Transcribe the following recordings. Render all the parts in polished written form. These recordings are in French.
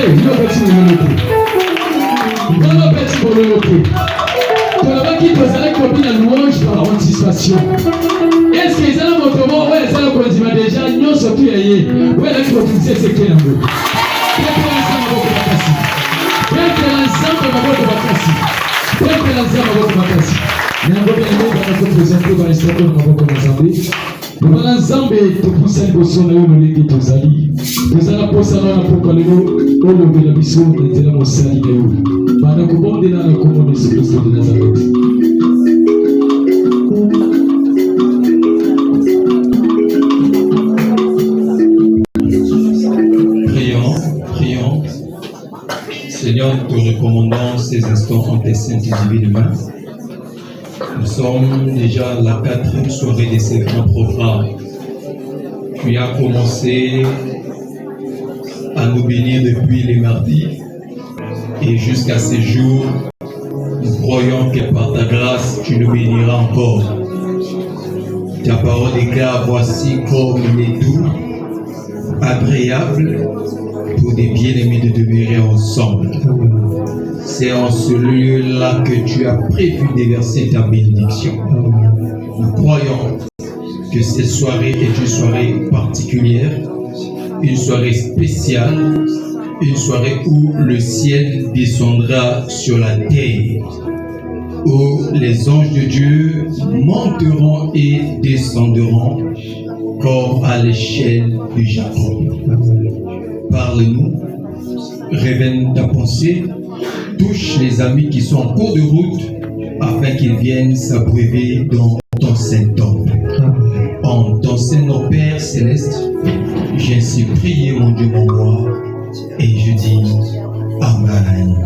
yo petit monoté. Voilà petit monoté. Pour la qui pose avec copine à louange par anticipation. Est-ce que ça mon comment ouais ça le continue déjà non surtout yé. Ouais là tu vas pousser c'est quel amour. Prête l'ensemble de votre vacances. Prête l'ensemble de votre vacances. Mais on va bien aller dans notre présenter dans l'histoire de notre ensemble. Nous allons ensemble te pousser le bosso na yo leki tozali. Nous allons poser na pokalelo o le la biso de la mosali de yo. Bana ko bonde na ko mo de Jésus de Nazareth. Prions. Seigneur, nous te recommandons ces instants en tes saintes et divines mains. Nous sommes déjà à la 4e soirée de ces grands programmes. Tu as commencé à nous bénir depuis les mardis et jusqu'à ces jours, nous croyons que par ta grâce, tu nous béniras encore. Ta parole déclare, voici comme il est doux, agréable pour des bien-aimés de demeurer ensemble. C'est en ce lieu-là que tu as prévu déverser ta bénédiction. Nous croyons que cette soirée est une soirée particulière, une soirée spéciale, une soirée où le ciel descendra sur la terre, où les anges de Dieu monteront et descendront comme à l'échelle de Jacob. Parle-nous, révèle ta pensée, touche les amis qui sont en cours de route afin qu'ils viennent s'abreuver dans ton Saint-Temple. En ton Saint-Nom, Père Céleste, j'ai ainsi prié mon Dieu, mon roi, et je dis Amen.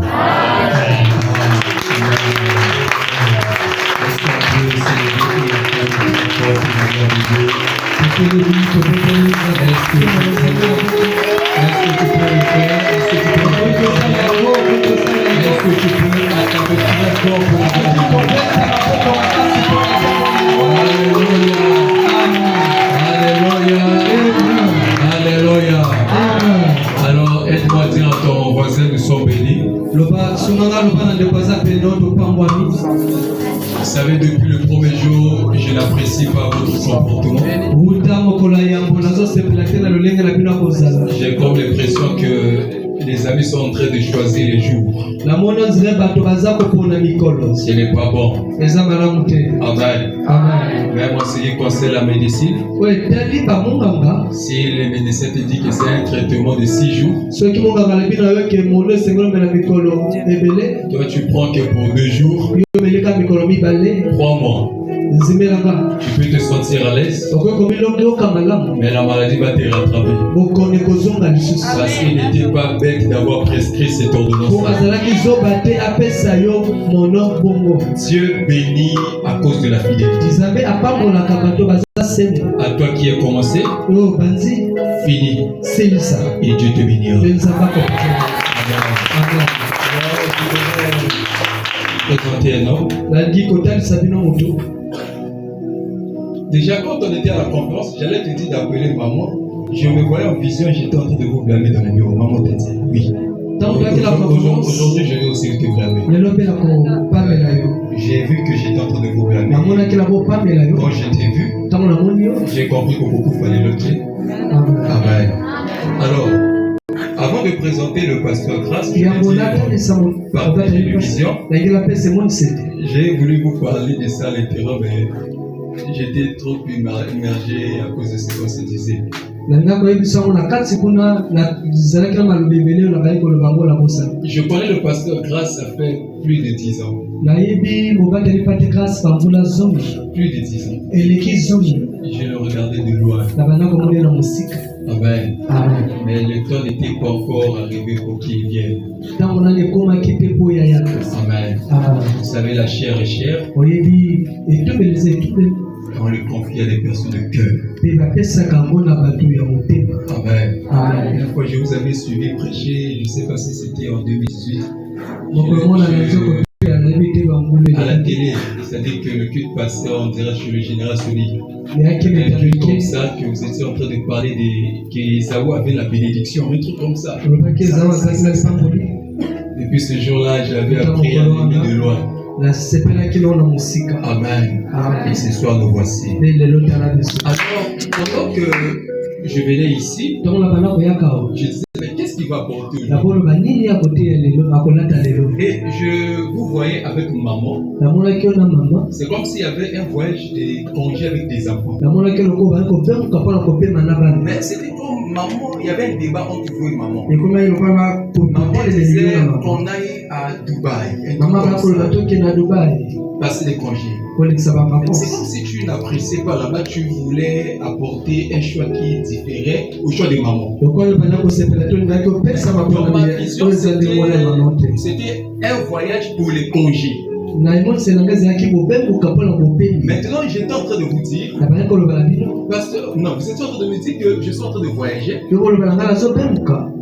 Alors, aide-moi à dire à ton voisin, nous sommes bénis. Vous savez, depuis le premier jour, je n'apprécie pas votre comportement. J'ai comme l'impression que les amis sont en train de choisir les jours. Ce n'est pas bon. Amen. Même en ce qui concerne la médecine, si les médecins te disent que c'est un traitement de 6 jours, toi tu prends que pour 2 jours, 3 mois. Tu peux te sentir à l'aise, mais la maladie va te rattraper. Parce qu'il n'était pas bête d'avoir prescrit cette ordonnance. Dieu bénit à cause de la fidélité. À toi qui as commencé, fini. Et Dieu te bénira. Présenter un homme. Déjà, quand on était à la conférence, j'allais te dire d'appeler maman. Je me voyais en vision, j'étais en train de vous blâmer dans le bureau. Maman t'a dit oui. Aujourd'hui, je vais aussi te blâmer. J'ai vu que j'étais en train de vous blâmer. Quand je t'ai vu, j'ai compris que beaucoup fallait le tuer. Amen. Alors, avant de présenter le pasteur Grace, je vais dire par la télévision, j'ai voulu vous parler de ça à l'intérieur, mais j'étais trop immergé à cause de ce qu'on se disait. Je connais le pasteur Grace, ça fait plus de 10 ans. Plus de 10 ans. Je le regardais de loin. Amen. Mais le temps n'était pas encore arrivé pour qu'il vienne. Amen. Vous savez, la chair est chère. On le confie à des personnes de cœur. Amen. Une fois, je vous avais suivi prêcher, je ne sais pas si c'était en 2018. À la télé, c'est-à-dire que le culte passait en direct chez le général Soli. comme ça, que vous étiez en train de parler que Esaü avait la bénédiction, un truc comme ça. Depuis ce jour-là, j'avais appris à l'aimer de loin. Amen. Et ce soir, nous voici. Alors, pendant que je venais ici, je disais, mais qu'est-ce qu'il va apporter aujourd'hui? Et je vous voyais avec maman. C'est comme s'il y avait un voyage de congé avec des enfants. Mais c'était comme maman, il y avait un débat entre vous et maman. Maman disait qu'on aille à Dubaï. Passer les congés. C'est comme si tu n'appréciais pas là-bas, tu voulais apporter un choix qui différait au choix de maman. Dans ma vision, c'était un voyage pour les congés. Maintenant, j'étais en train de vous dire, pasteur, non, vous êtes en train de me dire que je suis en train de voyager.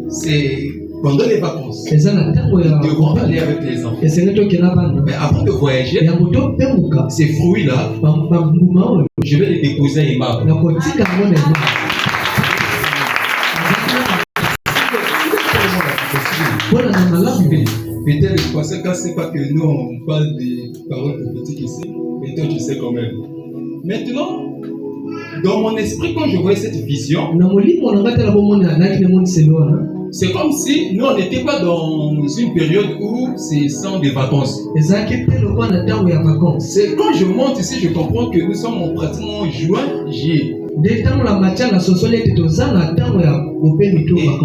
C'est pendant les vacances. Nous devons aller avec les enfants. Mais avant de voyager, ces fruits-là, je vais les déposer à Emma. Peut-être le pasteur, c'est pas que nous on parle des paroles prophétiques ici, et toi tu sais quand même. Maintenant, dans mon esprit, quand je voyais cette vision, c'est comme si nous on n'était pas dans une période où c'est sans des vacances. C'est quand je monte ici, je comprends que nous sommes en pratiquement juin, juillet. Et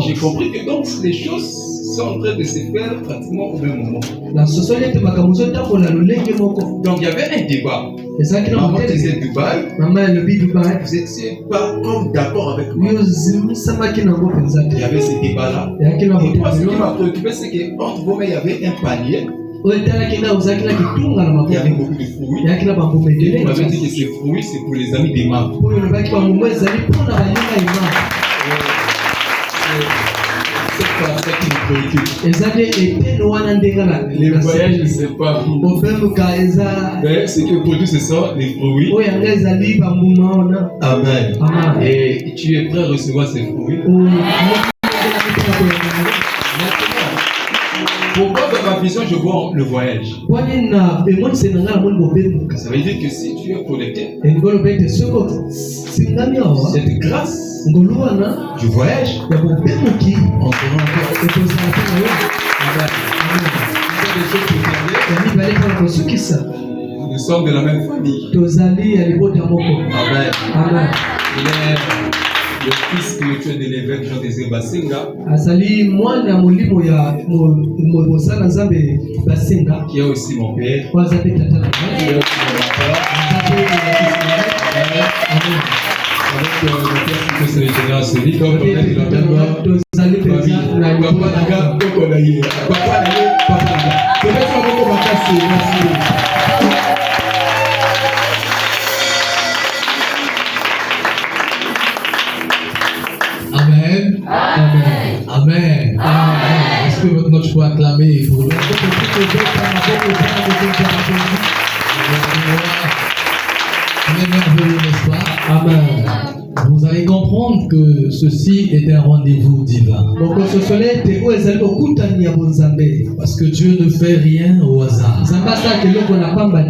j'ai compris que donc les choses sont en train de se faire pratiquement au même moment. Donc il y avait un débat. Maman disait Dubaï. Vous n'étiez pas comme d'accord avec moi. Il y avait ce débat-là. Et moi, ce qui m'a préoccupé, c'est qu'entre vous, il y avait un panier. Il y avait beaucoup de fruits. Et vous m'avez dit que ces fruits, c'est pour les amis des mamans. C'est ça qui me préoccupe. Les voyages, je ne sais pas. Mais ce qui produit, ce sont les fruits. Amen. Et tu es prêt à recevoir ces fruits? Pourquoi dans ma vision je vois le voyage? Ça veut dire que si tu es connecté, cette grâce du voyage, on sera encore. Nous sommes de la même famille. Amen. Il est le fils spirituel de l'évêque Jean-Désiré Basenga, qui est aussi mon père, qui est aussi mon père. Avec le père c'est le général Séli, comme on est de la même famille. Papa Naga, Papa Naga. Peut-être qu'on va casser. Merci. Amen. Amen. Est-ce que maintenant je peux acclamer pour le merveilleux, n'est-ce pas? Amen. Vous allez comprendre que ceci est un rendez-vous divin. Parce que Dieu ne fait rien au hasard.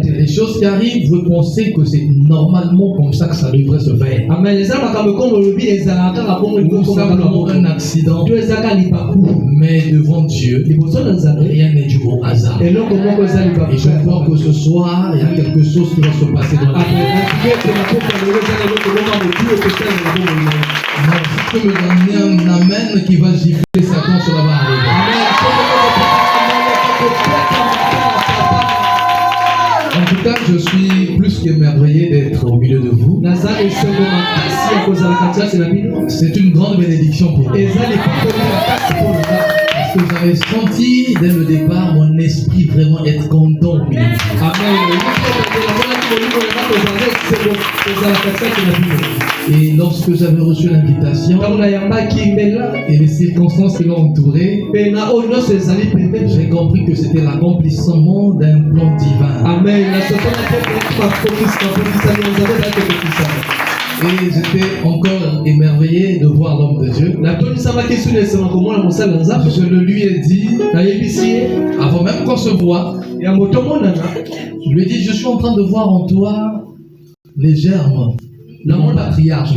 Les choses qui arrivent, vous pensez que c'est normalement comme ça que ça devrait se faire. Nous avons un accident, mais devant Dieu, rien n'est dû au hasard. Et je crois que ce soir, il y a quelque chose qui va se passer dans la vie. Si tu peux me donner un amen qui va gifler Satan sur la barre. En tout cas, je suis plus qu'émerveillé d'être au milieu de vous. C'est une grande bénédiction pour moi. Parce que j'avais senti dès le départ mon esprit vraiment être content au milieu de vous. Amen. Et lorsque j'avais reçu l'invitation et les circonstances qui l'ont entouré, j'ai compris que c'était l'accomplissement d'un plan divin. Amen. Et j'étais encore émerveillé de voir l'homme de Dieu. Je le lui ai dit, avant même qu'on se voit, je lui ai dit, je suis en train de voir en toi les germes de mon patriarche.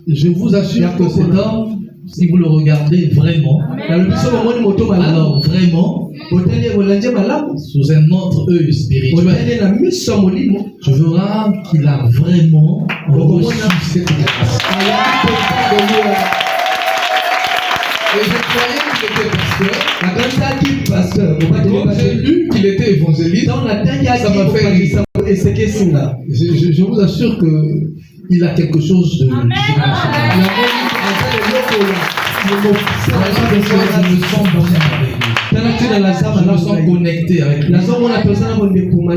Je vous assure que cet homme, si vous le regardez vraiment, alors vraiment, sous un autre œil spirituel, je verrai qu'il a vraiment reçu cette grâce. Et je croyais qu'il était pasteur. Quand j'ai lu qu'il était évangéliste, ça m'a fait rire. Je vous assure qu'il a quelque chose de générationnel. Je me sens connecté avec lui.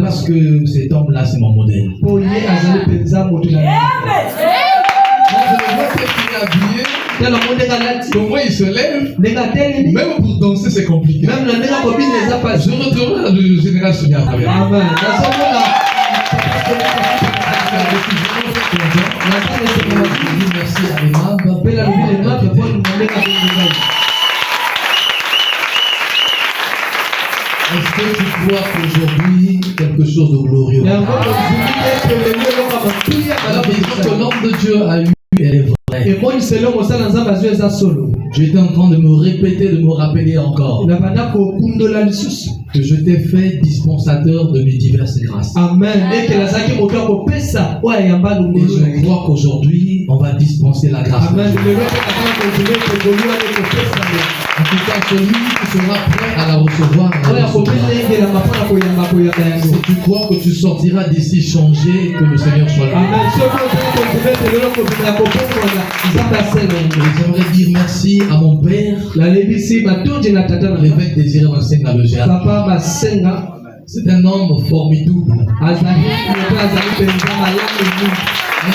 Parce que cet homme-là, c'est mon modèle. Quand je le vois qu'il est habillé, comment il se lève, même pour danser c'est compliqué. Je retourne de génération à travers. Merci à l'imam. Est-ce que tu crois qu'aujourd'hui quelque chose de glorieux? Alors, que l'homme de Dieu a eu, elle est vraie. J'étais en train de me répéter, de me rappeler encore que je t'ai fait dispensateur de mes diverses grâces. Amen. Et je crois qu'aujourd'hui, on va dispenser la grâce. Amen. En tout cas, celui qui sera prêt à la recevoir, si tu crois que tu sortiras d'ici changé, que le Seigneur soit là. J'aimerais dire merci à mon père, l'évêque Désiré Masenga le Géant. C'est un homme formidable. Un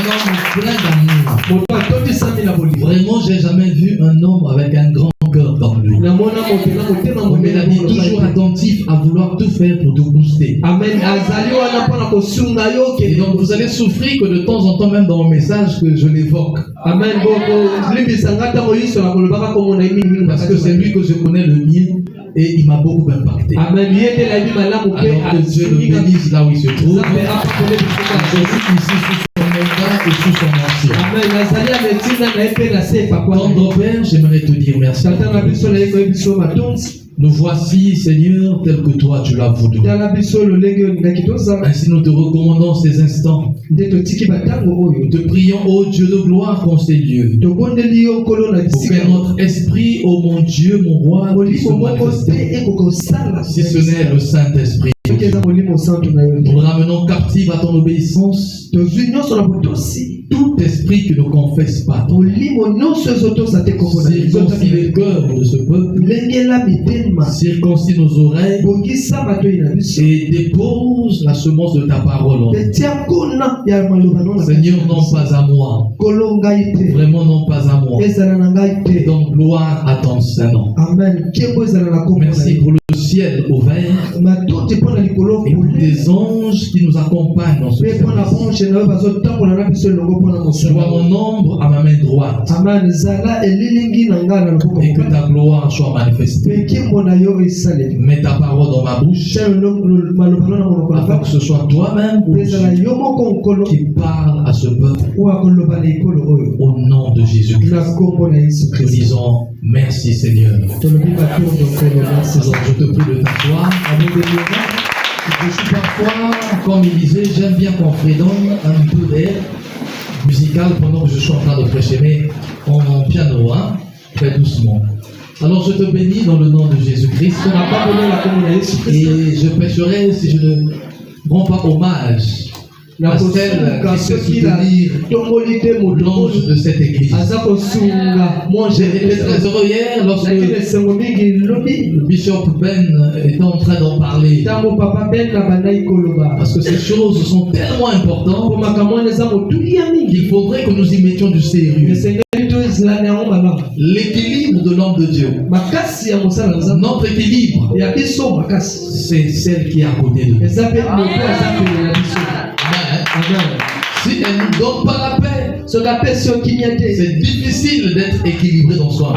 homme plein d'amour. Vraiment, j'ai jamais vu un homme avec un grand cœur comme lui. Mais il est toujours attentif à vouloir tout faire pour te booster. Amen. Et donc vous allez souffrir que de temps en temps, même dans mon message, que je l'évoque. Amen. Parce que c'est lui que je connais le mieux. Et il m'a beaucoup impacté. Amen. Alors que Dieu le bénisse là où il se trouve. Je suis ici sous son mandat et sous son ancien. Tendre Père, j'aimerais te dire merci. Nous voici, Seigneur, tel que toi tu l'as voulu. Ainsi nous te recommandons ces instants. Nous te prions, ô Dieu de gloire, qu'on ces lieux. Pour que notre esprit, ô mon Dieu, mon roi, puisse se manifester. Si ce n'est le Saint-Esprit. Nous ramenons captifs à ton obéissance tout esprit qui ne confesse pas. Circoncis les cœurs de ce peuple, circoncis nos oreilles et dépose la semence de ta parole. Seigneur, non pas à moi, vraiment non pas à moi. Et donc gloire à ton Saint-Nom. Merci pour le ciel ouvert et pour des anges qui nous accompagnent dans ce service. Sois mon ombre à ma main droite et que ta gloire soit manifestée. Mets ta parole dans ma bouche afin que ce soit toi-même qui parle à ce peuple au nom de Jésus-Christ. Nous disons merci Seigneur. Alors je te prie de t'asseoir. Je suis parfois, comme il disait, j'aime bien qu'on fredonne un peu d'air musical pendant que je suis en train de prêcher, mais en piano, hein, très doucement. Alors je te bénis dans le nom de Jésus-Christ. Et je prêcherai si je ne rends pas hommage à celle qui sait soutenir l'ange de cette église. J'étais très heureux hier lorsque le bishop Ben était en train d'en parler. Parce que ces choses sont tellement importantes qu'il faudrait que nous y mettions du sérieux. L'équilibre de l'homme de Dieu. Notre équilibre, c'est celle qui est à côté de nous. Si elle ne nous donne pas la paix, c'est difficile d'être équilibré dans soi.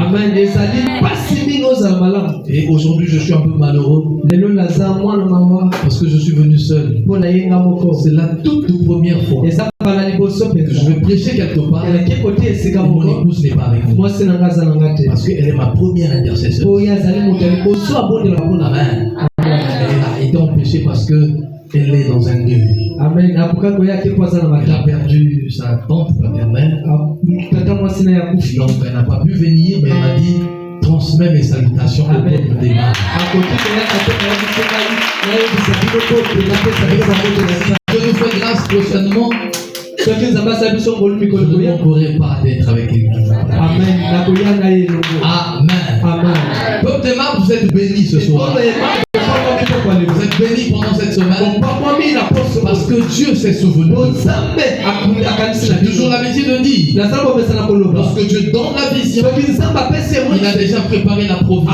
Et aujourd'hui, je suis un peu malheureux parce que je suis venu seul. C'est la toute première fois que je vais prêcher quelque part et mon épouse n'est pas avec moi. Parce qu'elle est ma première intercesseure. Amen. Elle a été empêchée parce qu'elle est dans un deuil. Amen. Elle a perdu sa tante paternelle. Donc elle n'a pas pu venir, mais elle m'a dit transmets mes salutations au peuple des mâles. Je nous fais grâce prochainement. Je ne manquerai pas d'être avec lui. Amen. Amen. Peuple des mâles, vous êtes bénis ce soir. Vous êtes bénis pendant cette semaine parce que Dieu s'est souvenu. J'ai toujours l'habitude de dire, lorsque Dieu donne la vision, il a déjà préparé la provision.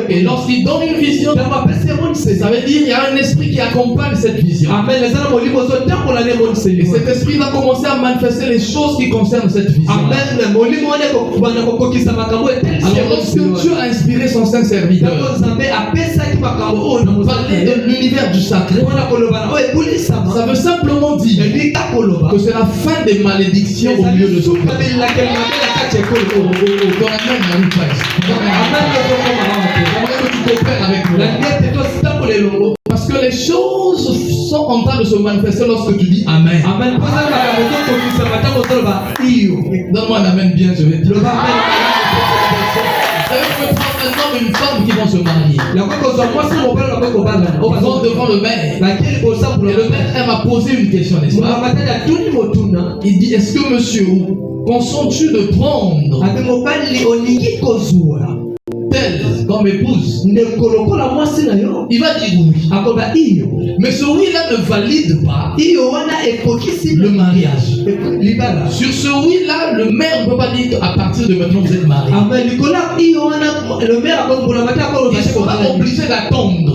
Et lorsqu'il donne une vision, ça veut dire qu'il y a un esprit qui accompagne cette vision. Et cet esprit va commencer à manifester les choses qui concernent cette vision. Alors lorsque Dieu a inspiré son saint serviteur parler de l'univers du sacré, ça veut simplement dire que c'est la fin des malédictions au milieu de ce peuple. J'aimerais que tu coopères avec moi. Parce que les choses sont en train de se manifester lorsque tu dis Amen. Donne-moi un Amen bien, je vais dire. Vous pouvez prendre un homme et une femme qui vont se marier. Ils vont devant le maire. Et le maire m'a posé une question, n'est-ce pas? Il dit, est-ce que monsieur, consens-tu de prendre telle comme épouse? Il va dire oui. Mais ce oui-là ne valide pas le mariage. Sur ce oui-là, le maire ne peut pas dire qu'à partir de maintenant vous êtes mariés. Il sera obligé d'attendre,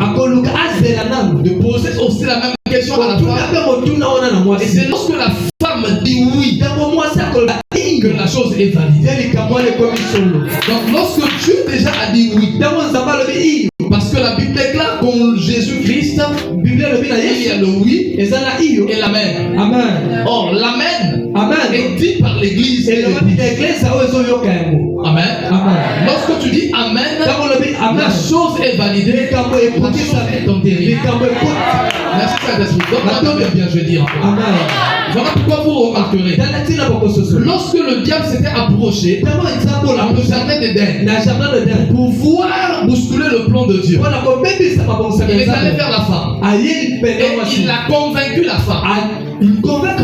de poser aussi la même question à la femme. Et c'est lorsque la femme dit oui que la chose est validée. Donc lorsque Dieu déjà a dit oui, parce que la Bible déclare qu'en Jésus-Christ, il y a le oui et l'amen. Or l'amen est dit par l'église. Amen. Lorsque tu dis amen, la chose est validée. La chose est enterrée. Merci Saint-Esprit. Donc bien, je vais dire. Voilà pourquoi vous remarquerez. Lorsque le diable s'était approché au jardin d'Éden pour pouvoir bousculer le plan de Dieu, il est allé vers la femme et il a convaincu la femme.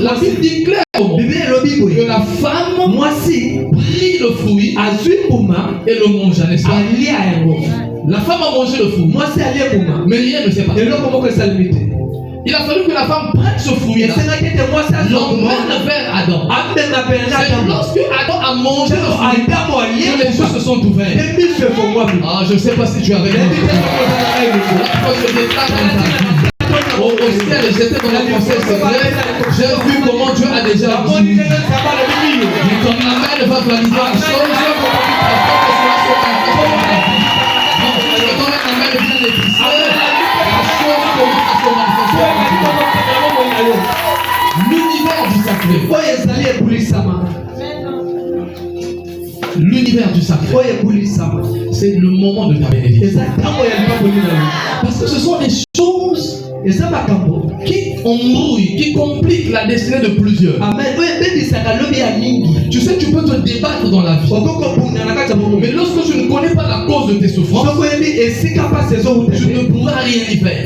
La Bible dit clairement que la femme prit le fruit et le mangea, n'est-ce pas? La femme a mangé le fruit, mais rien ne s'est passé. Il a fallu que la femme prenne ce fruit-là, l'emmène vers Adam. C'est lorsque Adam a mangé le fruit que les yeux se sont ouverts. Ah, je ne sais pas si tu es avec moi. Je déclare dans ta vie. Au ciel, j'étais dans la pensée secrète. J'ai vu comment Dieu a déjà dit. Mais ton amen va valider la chose. L'univers du sacré. L'univers du sacré. C'est le moment de ta bénédiction. Parce que ce sont des choses qui embrouille, qui complique la destinée de plusieurs. Tu sais, tu peux te débattre dans la vie. Mais lorsque tu ne connais pas la cause de tes souffrances, tu ne pourras rien y faire.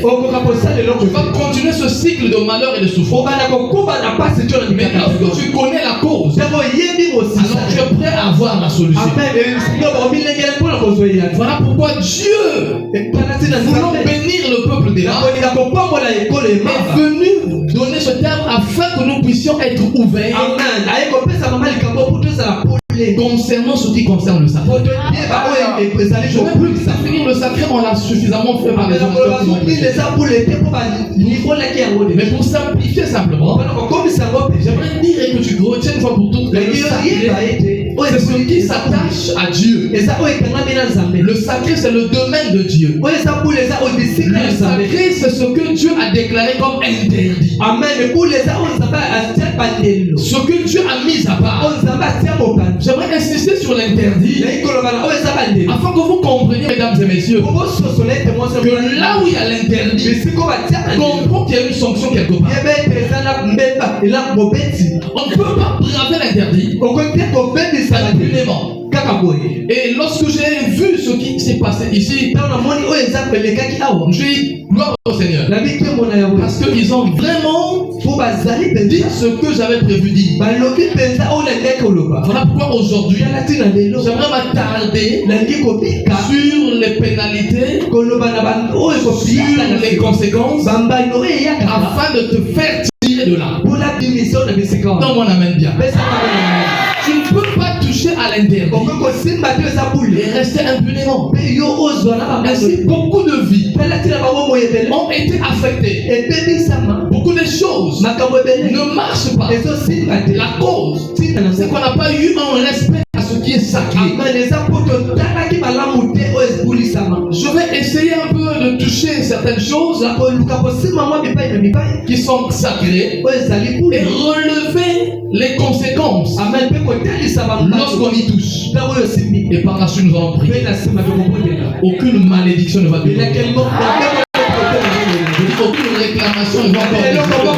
Tu vas continuer ce cycle de malheur et de souffrance. Mais lorsque tu connais la cause, alors tu es prêt à avoir la solution. Voilà pourquoi Dieu, voulant bénir le peuple des Arabes, est venu donner ce terme afin que nous puissions être ouverts concernant ce qui concerne le sacré. Je ne vais plus finir le sacré, on l'a suffisamment fait par les auditeurs. Mais pour simplifier simplement, j'aimerais dire que tu retiens une fois pour toutes que le sacré, c'est ce qui s'attache à Dieu. Le sacré, c'est le domaine de Dieu. Le sacré, c'est ce que Dieu a déclaré comme interdit. Ce que Dieu a mis à part. J'aimerais insister sur l'interdit afin que vous compreniez, mesdames et messieurs, que là où il y a l'interdit, comprends qu'il y a une sanction quelque part. On ne peut pas braver l'interdit impunément. Et lorsque j'ai vu ce qui s'est passé ici, j'ai dit gloire au Seigneur. Parce qu'ils ont vraiment dit ce que j'avais prévu dire. Voilà pourquoi aujourd'hui, j'aimerais m'attarder sur les pénalités, sur les conséquences, afin de te faire tirer de là. Donc on amène bien. Tu ne peux pas toucher à l'interdit et rester impunément. Ainsi, beaucoup de vies ont été affectées. Beaucoup de choses ne marchent pas. La cause, c'est qu'on n'a pas eu un respect à ce qui est sacré. Je vais essayer un peu de toucher certaines choses qui sont sacrées et relever les conséquences lorsqu'on y touche. Et par la suite nous allons prier. Aucune malédiction ne va te donner. Aucune réclamation ne va encore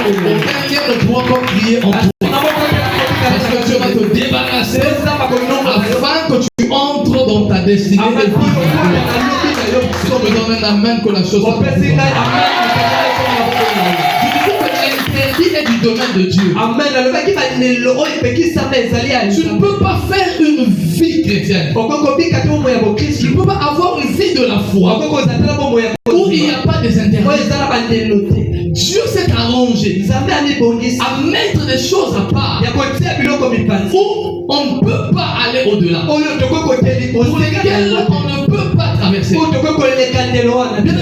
aucun lien ne pourra encore crier en toi. Parce que Dieu va te débarrasser afin que tu entres dans ta destinée. Si on me donne un amen que la chose soit l'interdit est du domaine de Dieu. Tu ne peux pas faire une vie chrétienne. Tu ne peux pas avoir une vie de la foi où il n'y a pas des interdits. Dieu s'est arrangé à mettre des choses à part où on ne peut pas aller au-delà, pour lesquelles on ne peut pas traverser. Bien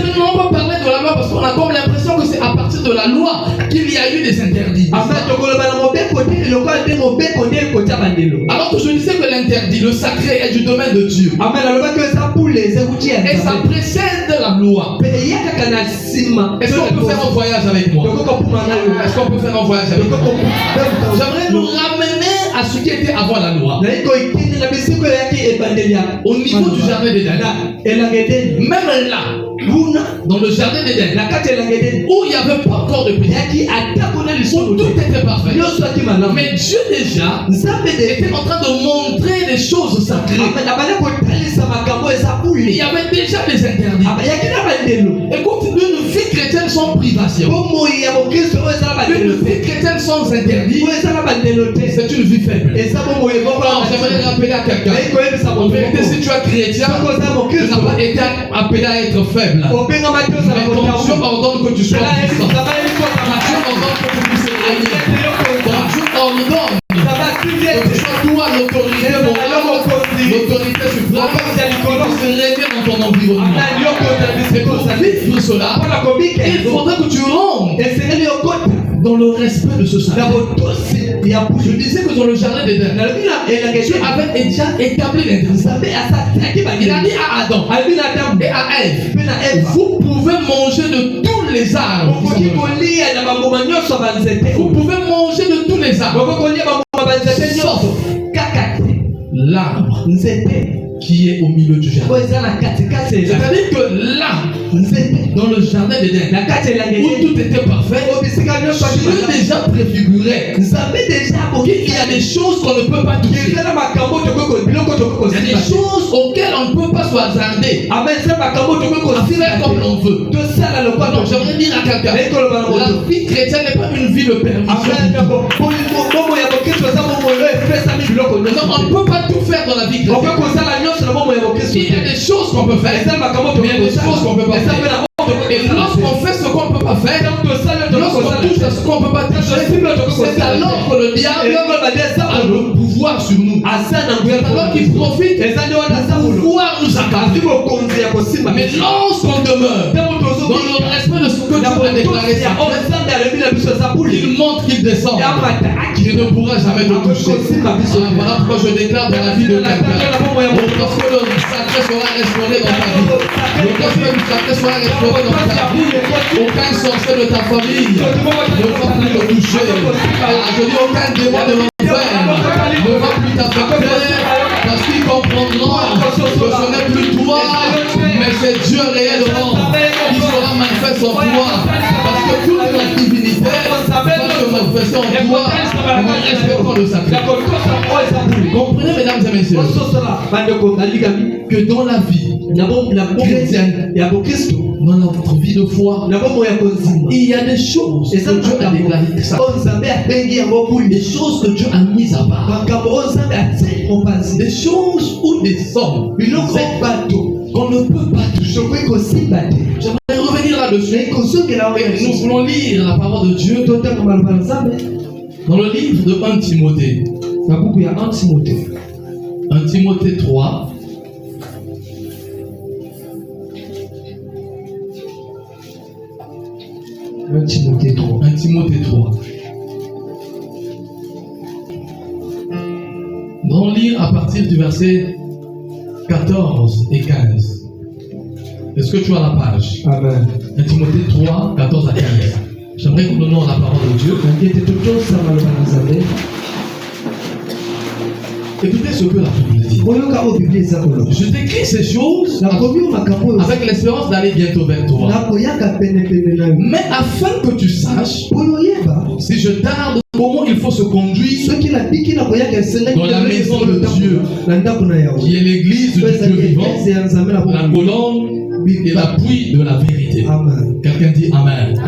évidemment, on va parler de la loi parce qu'on a comme l'impression que c'est à partir de la loi qu'il y a eu des interdits. Alors que je disais que l'interdit, le sacré est du domaine de Dieu. Et ça précède la loi. Est-ce qu'on peut faire un voyage avec moi? Est-ce qu'on peut faire un voyage avec moi? J'aimerais nous ramener à ce qui était avant la loi. Au niveau du jardin d'Éden. Même là, dans le jardin d'Éden, où il n'y avait pas encore de péché, où tout était parfait. Mais Dieu déjà était en train de montrer des choses sacrées. Il y avait déjà des interdits. Écoute, une vie chrétienne sans privation, une vie chrétienne sans interdit, c'est une vie faible. J'aimerais rappeler à quelqu'un, en vérité, si tu es chrétien, tu n'as pas été appelé à être faible. Mais ton Dieu ordonne que tu sois puissant. Ton Dieu ordonne que tu puisses régner. Ton Dieu ordonne que tu sois toi l'autorité suprême, que tu régner dans ton environnement. Et pour vivre cela, il faudra que tu rentres dans le respect de ce sacré. Je disais que dans le jardin d'Éden, Dieu avait déjà établi l'interdit. Il a dit à Adam et à Ève, vous pouvez manger de tous les arbres. Vous pouvez manger de tous les arbres. Sauf l'arbre qui est au milieu du jardin. C'est-à-dire que là, dans le jardin d'Éden, où tout était parfait, Dieu déjà préfigurait qu'il y a des choses qu'on ne peut pas toucher. Il y a des choses auxquelles on ne peut pas se hasarder. À faire comme l'on veut. Donc j'aimerais dire à quelqu'un, la vie chrétienne n'est pas une vie de permission. Non, on ne peut pas tout faire dans la vie chrétienne. Il y a des choses qu'on peut faire, mais il y a des choses qu'on ne peut pas faire. Et lorsqu'on fait ce qu'on ne peut pas faire, lorsqu'on touche à ce qu'on ne peut pas toucher, c'est alors que le diable a le pouvoir sur nous. C'est alors qu'il profite pour pouvoir nous accabler. Mais lorsqu'on demeure dans le respect de ce que Dieu a déclaré, il montre qu'il descend. Il ne pourra jamais te toucher. Voilà pourquoi je déclare dans la vie de quelqu'un, lorsque le sacré sera restauré dans ta vie, lorsque le sacré sera restauré dans ta vie, aucun sorcier de ta famille ne va plus te toucher. Je dis aucun démon de l'enfer ne va plus t'affecter, parce qu'ils comprendront que ce n'est plus toi, mais c'est Dieu réellement qui sera manifeste en toi. Parce que toute la divinité va se manifester en toi en respectant le sacré. Comprenez, mesdames et messieurs, que dans la vie chrétienne, dans notre vie de foi, il y a des choses que Dieu a déclarées, des choses que Dieu a mises à part, des choses ou des sommes qu'on ne peut pas toucher. J'aimerais revenir là-dessus. Nous voulons lire la parole de Dieu dans le livre de 1 Timothée. 1 Timothée 3. Timothée 3. Nous allons lire à partir du verset 14 et 15. Est-ce que tu as la page? Amen. 1 Timothée 3, 14 à 15. J'aimerais que nous donnions la parole de Dieu. Écoutez ce que la Bible dit. Je t'écris ces choses avec l'espérance d'aller bientôt vers toi. Mais afin que tu saches, si je tarde, comment il faut se conduire dans la maison de Dieu, qui est l'église du Dieu vivant, la colonne et l'appui de la vérité. Quelqu'un dit Amen.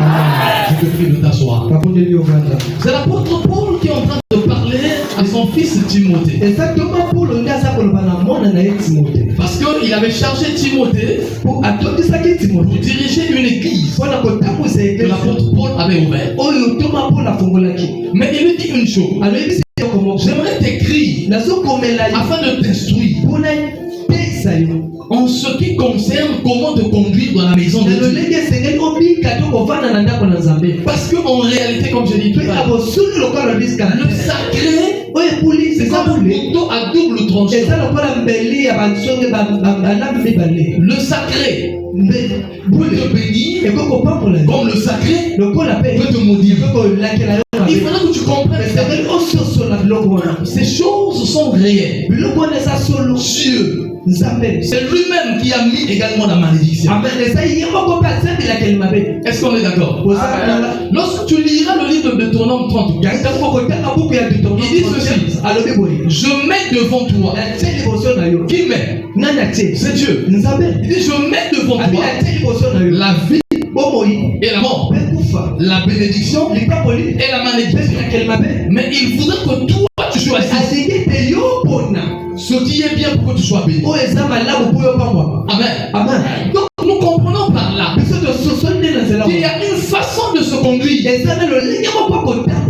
Je te prie de t'asseoir. C'est l'apôtre Paul qui est en train de parler à son fils Timothée. Parce qu'il avait chargé Timothée pour diriger une église que l'apôtre Paul avait ouverte. Mais il lui dit une chose. J'aimerais t'écrire afin de t'instruire en ce qui concerne comment te conduire dans la maison de Dieu. Parce qu'en réalité, comme je dis tout à l'heure, le sacré, c'est comme un couteau à double tranchant. Le sacré peut te bénir, comme le sacré peut te maudire. Il faudra que tu comprennes ces choses sont réelles. Dieu, c'est lui-même qui a mis également la malédiction. Est-ce qu'on est d'accord? Lorsque tu liras le livre de Deutéronome 34, il dit ceci: je mets devant toi. Qui met? C'est Dieu. Il dit: je mets devant toi la vie et la mort, la bénédiction et la malédiction. Mais il faudrait que toi tu choisisses ce qui est bien pour que tu sois béni. Amen. Donc nous comprenons par là qu'il y a une façon de se conduire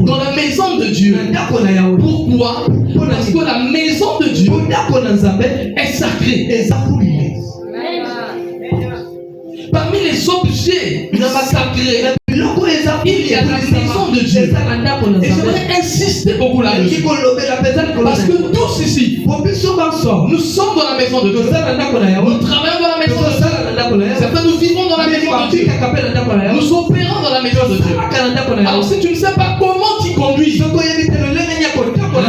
dans la maison de Dieu. Pourquoi? Parce que la maison de Dieu est sacrée. Parmi les objets sacrés, il y a la maison de Dieu. Et j'aimerais insister beaucoup là-dessus. Parce que tous ici, nous sommes dans la maison de Dieu. Nous travaillons dans la maison de Dieu. Certains nous vivons dans la maison de Dieu. Nous opérons dans la maison de Dieu. Alors si tu ne sais pas comment t'y conduire,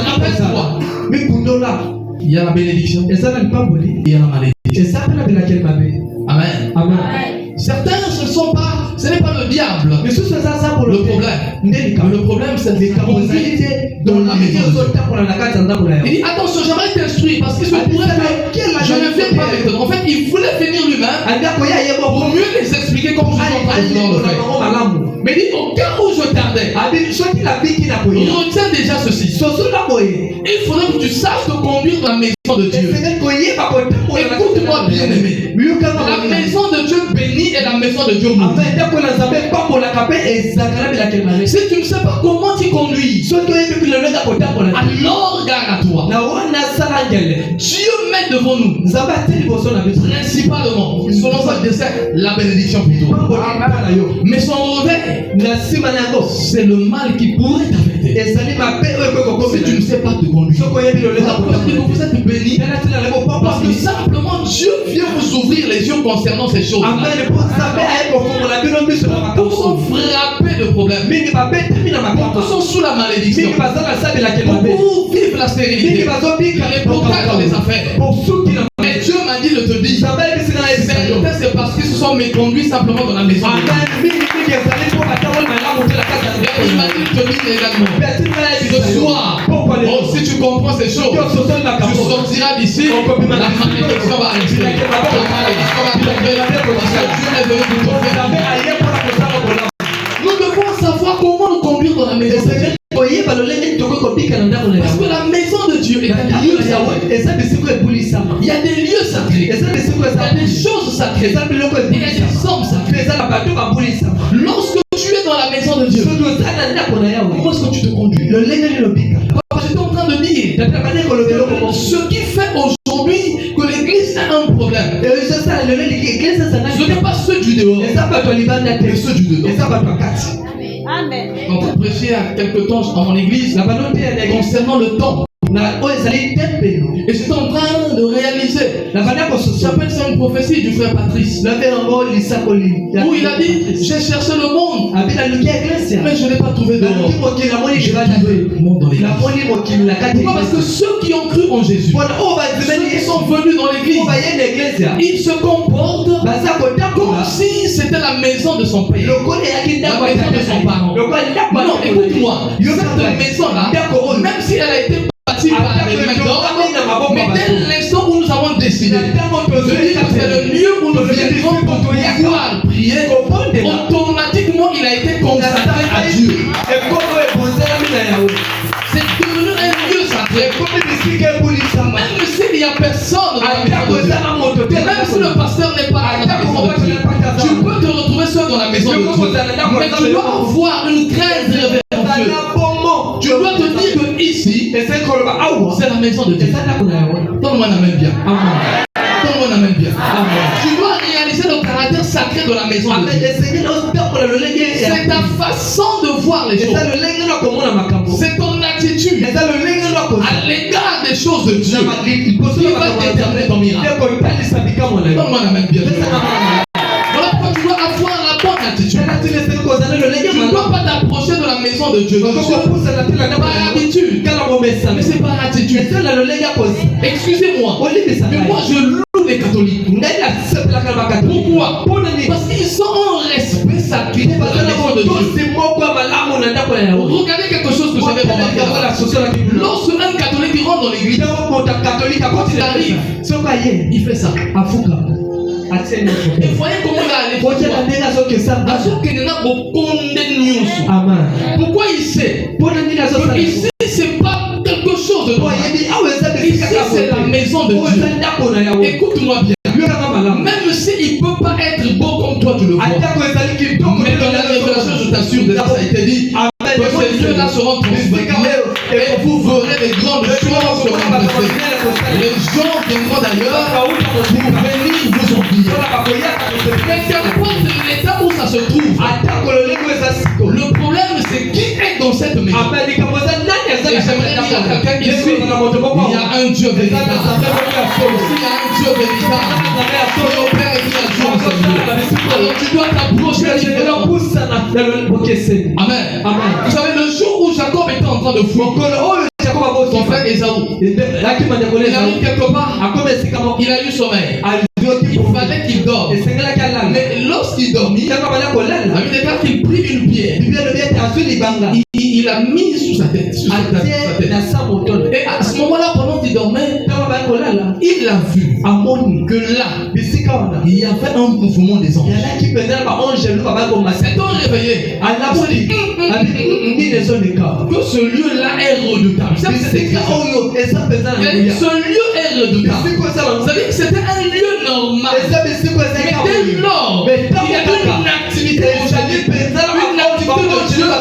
rappelle-toi Il y a la bénédiction. Et ça n'a pas volé. Il y a la malédiction. Et ça peut la laquelle m'a fait. Amen. Amen. Certains ce n'est pas le diable. Mais ce c'est ça pour le problème. Mais le problème, c'est les capacités dans la maison. Il dit attention, j'aimerais t'instruire parce que je ne viens pas maintenant. En fait, il voulait finir lui-même pour mieux les expliquer comme je suis en train de le faire. Mais il dit au cas où je tardais, retiens déjà ceci. Il faudrait que tu saches te conduire dans la maison de Dieu. Écoute-moi bien aimé. La maison de Dieu bénie est la maison de Dieu. Si tu ne sais pas comment tu conduis, alors regarde à toi. Dieu met devant nous principalement, selon sa dessin, la bénédiction plutôt. Mais son revers, c'est le mal qui pourrait t'affecter. Si tu ne sais pas te conduire, parce que vous êtes bénis, parce que simplement Dieu vient vous ouvrir les yeux concernant ces choses. Beaucoup sont frappés de problèmes. Beaucoup sont sous la malédiction. Beaucoup vivent la stérilité. Les blocages dans les affaires. Mais Dieu m'a dit de te dire, c'est parce qu'ils se sont méconduits simplement dans la maison. Il m'a dit de te dire également, ce soir, si tu comprends ces choses, tu sortiras d'ici, la malédiction va rester. La malédiction va rester. Parce que Dieu est venu pour te. Nous devons savoir comment nous conduire dans la maison. Parce que la maison de Dieu est un lieu sacré. Il y a des lieux sacrés. Il y a des choses sacrées. Il y a des hommes sacrés. Lorsque tu es dans la maison de Dieu, comment est-ce que tu te conduis? J'étais en train de dire ce qui fait aujourd'hui que l'église a un problème. Ce n'est pas ceux du dehors, mais ceux du dedans. Amen. Quand on prêchait à quelque temps à mon église concernant le temps. Et j'étais en train de réaliser. J'appelle ça une prophétie du frère Patrice. Où il a dit, j'ai cherché le monde, mais je n'ai pas trouvé dehors. J'ai trouvé le monde dans l'église. Pourquoi? Parce que ceux qui ont cru en Jésus, ceux qui sont venus dans l'église, ils se comportent comme si c'était la maison de son père, la maison de son parent. Non, écoute-moi, cette maison-là, même si elle a été bâtie par les mains d'hommes, mais dès l'instant où nous avons décidé de dire que c'est le lieu où nous viendrons pour pouvoir prier, automatiquement il a été consacré à Dieu. C'est devenu un lieu sacré. Même s'il n'y a personne dans la maison de Dieu, même si le pasteur n'est pas dans la maison de Dieu, tu peux te retrouver seul dans la maison de Dieu. Mais tu dois avoir une crainte révérentielle. Tu dois te dire que ici, c'est la maison de Dieu. Donne-moi un amen bien. Donne-moi un amen bien. Tu dois réaliser le caractère sacré de la maison de Dieu. C'est ta façon de voir les choses. C'est ton attitude à l'égard des choses de Dieu qui va déterminer ton miracle. Donne-moi un amen bien. Voilà pourquoi tu dois avoir la bonne attitude. Tu ne dois pas t'approcher de la maison de Dieu. Par habitude. Mais c'est par attitude. Excusez-moi. Mais moi je loue les catholiques. Pourquoi? Parce qu'ils sont en respect sacré de la maison de Dieu. Regardez quelque chose que j'avais remarqué. Lorsque un catholique rentre dans l'église, quand il arrive, il fait ça. Et voyez comment il a allé. Pourquoi il sait? Ici, c'est pas quelque chose de normal. Ici, c'est la maison de Dieu. Écoute-moi bien. Même s'il ne peut pas être beau comme toi, tu le vois. Mais dans la révélation, je t'assure, déjà ça a été dit, que ces lieux-là seront transformés. Et vous verrez les grandes choses se manifester. Les gens viendront d'ailleurs pour venir vous oublier. Mais qu'importe l'état où ça se trouve, le problème c'est qui est dans cette maison. Et j'aimerais dire à quelqu'un ici, il y a un Dieu véritable. S'il y a un Dieu véritable, ton Père est un Dieu en Seigneur. Alors tu dois t'approcher différemment. Amen. Vous savez, le jour où Jacob était en train de fuir, son frère Esaü. Il arrive quelque part, il a eu sommeil. Il fallait qu'il dorme. Mais lorsqu'il dormit, la Bible déclare qu'il prit une pierre. Il a mis sous sa tête. Et à ce moment-là, pendant qu'il dormait, il a vu que là, il y avait un mouvement des anges. S'étant réveillé, que ce lieu-là est redoutable. Ce lieu est redoutable. Ça veut dire que c'était un lieu normal. Mais dès lors, il y a une activité aujourd'hui, une activité de Dieu, ça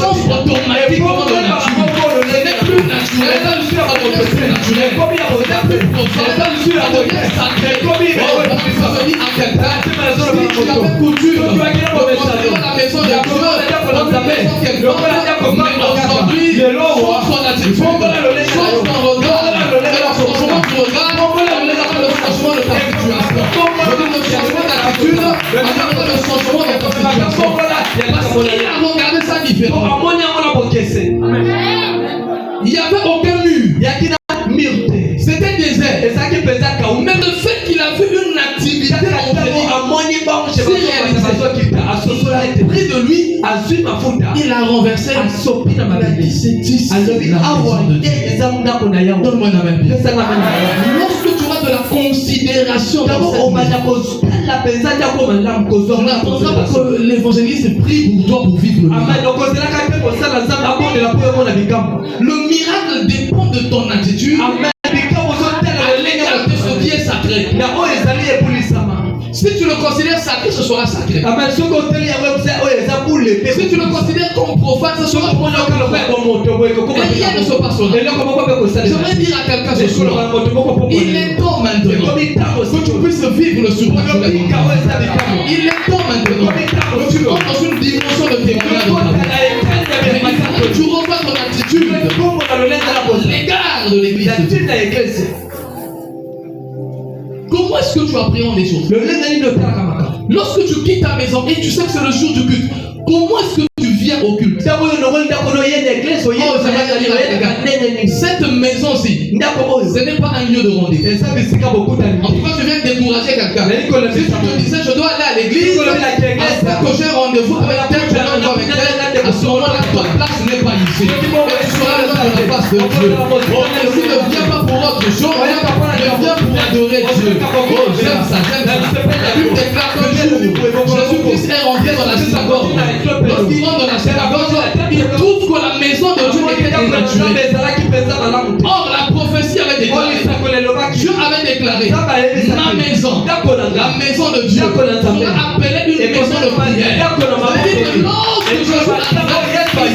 change automatiquement de nature. Ce n'est plus naturel, ça devient surnaturel. Ça devient plus ça devient sacré. Ça veut dire à quelqu'un, si tu avais coutume de construire la maison de Dieu, mais aujourd'hui, change ton attitude, change ton regard, le changement du regard, le changement de ta situation. Je dis le changement d'attitude, le changement de ta situation. Parce qu'il a regardé ça différemment. Il n'y avait aucun mur. C'était désert. Mais le fait qu'il a vu une activité près de lui, il a renversé. Il a dit c'est la maison de Dieu. Donne-moi la main. Lorsque tu as de la considération dans cette maison, on attendra que l'évangéliste prie pour toi pour vivre le miracle dépend de ton attitude à l'égard de ce qui est sacré. Si tu le considères sacré, ce sera sacré. Si tu le considères comme profane, ce sera profane. Et rien ne se passera. J'aimerais dire à quelqu'un ce soir, il est temps maintenant que tu puisses vivre le surnaturel. Il est temps maintenant que tu entres dans une dimension de témoignage de ta vie. Tu revois ton attitude à l'égard de l'église. Comment est-ce que tu appréhendes les choses? Lorsque tu quittes ta maison et tu sais que c'est le jour du culte, comment est-ce que tu viens au culte? Cette maison-ci, ce n'est pas un lieu de rendez-vous. En tout cas, je viens décourager quelqu'un. Si tu te disais, je dois aller à l'église, après que j'ai rendez-vous avec tel, à ce moment-là, ta place n'est pas ici. Et tu seras le temps de la face de Dieu. Si ne viens pas pour autre chose, viens pour adorer Dieu. Oh, j'aime ça. La Bible déclare que Jésus-Christ est rentré dans la synagogue. Lorsqu'il rentre dans la synagogue, il trouve que la maison de Dieu était dénaturée. Or, la prophétie avait déclaré, Dieu avait déclaré, ma maison, la maison de Dieu, sera appelée une maison de prière. C'est-à-dire que lorsque Jésus il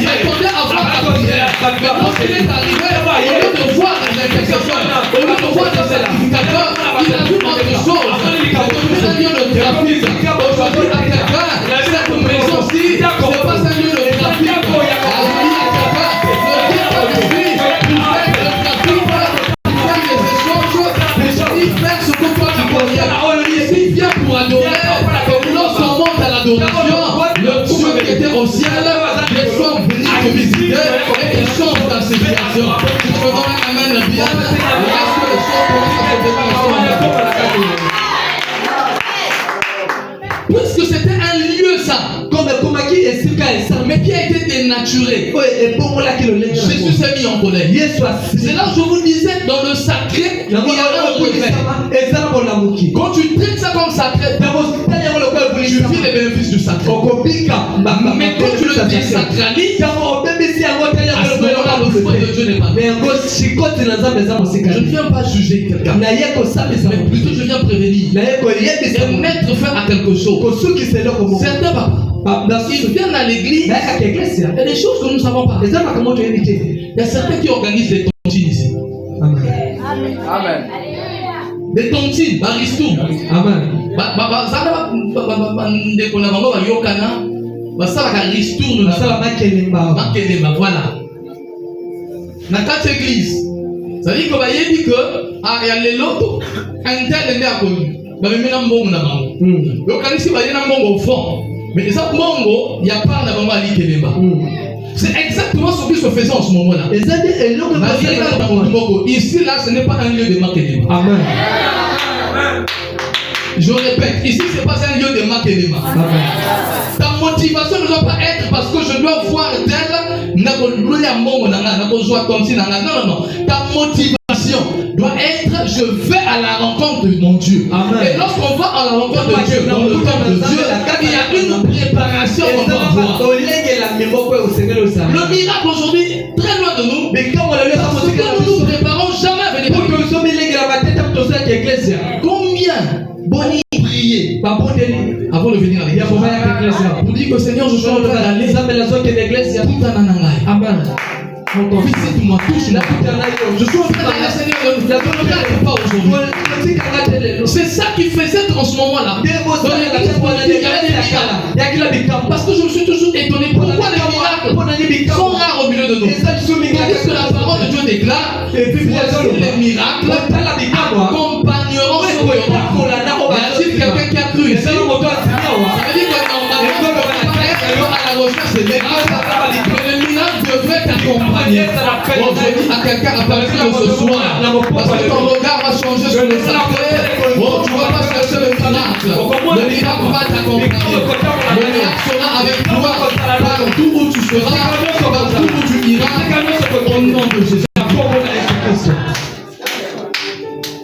s'attendait à voir la prière. Mais lorsqu'il est arrivé, au lieu de voir les intercesseurs, au lieu de voir les sacrificateurs, il a vu autre chose. C'est un lieu de trafic. Aujourd'hui, à quelqu'un, cette maison-ci, ce n'est pas un lieu de trafic. Aujourd'hui, à quelqu'un, le diable aujourd'hui, il fait le trafic, il fait les échanges, il fait ce que toi tu connais. S'il vient pour adorer, lorsqu'on monte à l'adoration, le Dieu qui était au ciel, les sommes venus te visiter et ils changent ta situation. Tu te donnes un amen bien, et est-ce que les choses commencent à se déplacer? Puisque c'était un lieu ça, mais qui a été dénaturé, Jésus s'est mis en colère. C'est là que je vous disais, dans le sacré, il y a un regret. Quand tu traites ça comme sacré, tu vis les bénéfices du sacré. Mais quand tu le désacralises, à ce moment-là, le feu de Dieu n'est pas là. Je ne viens pas juger quelqu'un, mais plutôt je viens prévenir et mettre fin à quelque chose. Certains papas, ils viennent à l'église, il y a des choses que nous ne savons pas. Il y a certains qui organisent des tontines ici. Amen. Des tontines, baristou. Amen. Voilà. Dans quatre églises, ça veut dire que dit que il y a les lotos, un tel est à connu. Mais ça, il n'y a pas de C'est exactement ce qui se faisait en ce moment-là. Ici, là, ce n'est pas un lieu de marketing. Amen. Je répète, ici, ce n'est pas un lieu de marketing. Ta motivation ne doit pas être parce que je dois voir tel. Non. Ta motivation doit être je vais à la rencontre de mon Dieu. Amen. Et lorsqu'on va à la rencontre de Dieu, dans le temps de Dieu, il y a une préparation qu'on doit avoir. Le miracle aujourd'hui, très loin de nous, parce que nous ne nous préparons jamais à venir. Combien prier avant de venir à l'église pour dire que Seigneur, je suis en train d'aller. Amen. Visite-moi, touche-moi. Je suis en train d'aller, Seigneur, ne regarde pas aujourd'hui. C'est ça qui faisait en ce moment-là. Dans l'église, il y avait des miracles. Parce que je me suis toujours étonné pourquoi les miracles sont rares au milieu de nous. Tandis que la parole de Dieu déclare les miracles accompagneront ceux qui auront. Y a-t-il quelqu'un qui a cru ici? Ça veut dire que normalement, à la recherche des miracles, le miracle devrait t'accompagner. On dit à quelqu'un à partir de ce soir, parce que ton regard va changer sur le sacré. Oh, tu ne vas pas chercher le miracle. Le miracle va t'accompagner. Le miracle sera avec toi partout où tu seras, partout où tu iras, au nom de Jésus.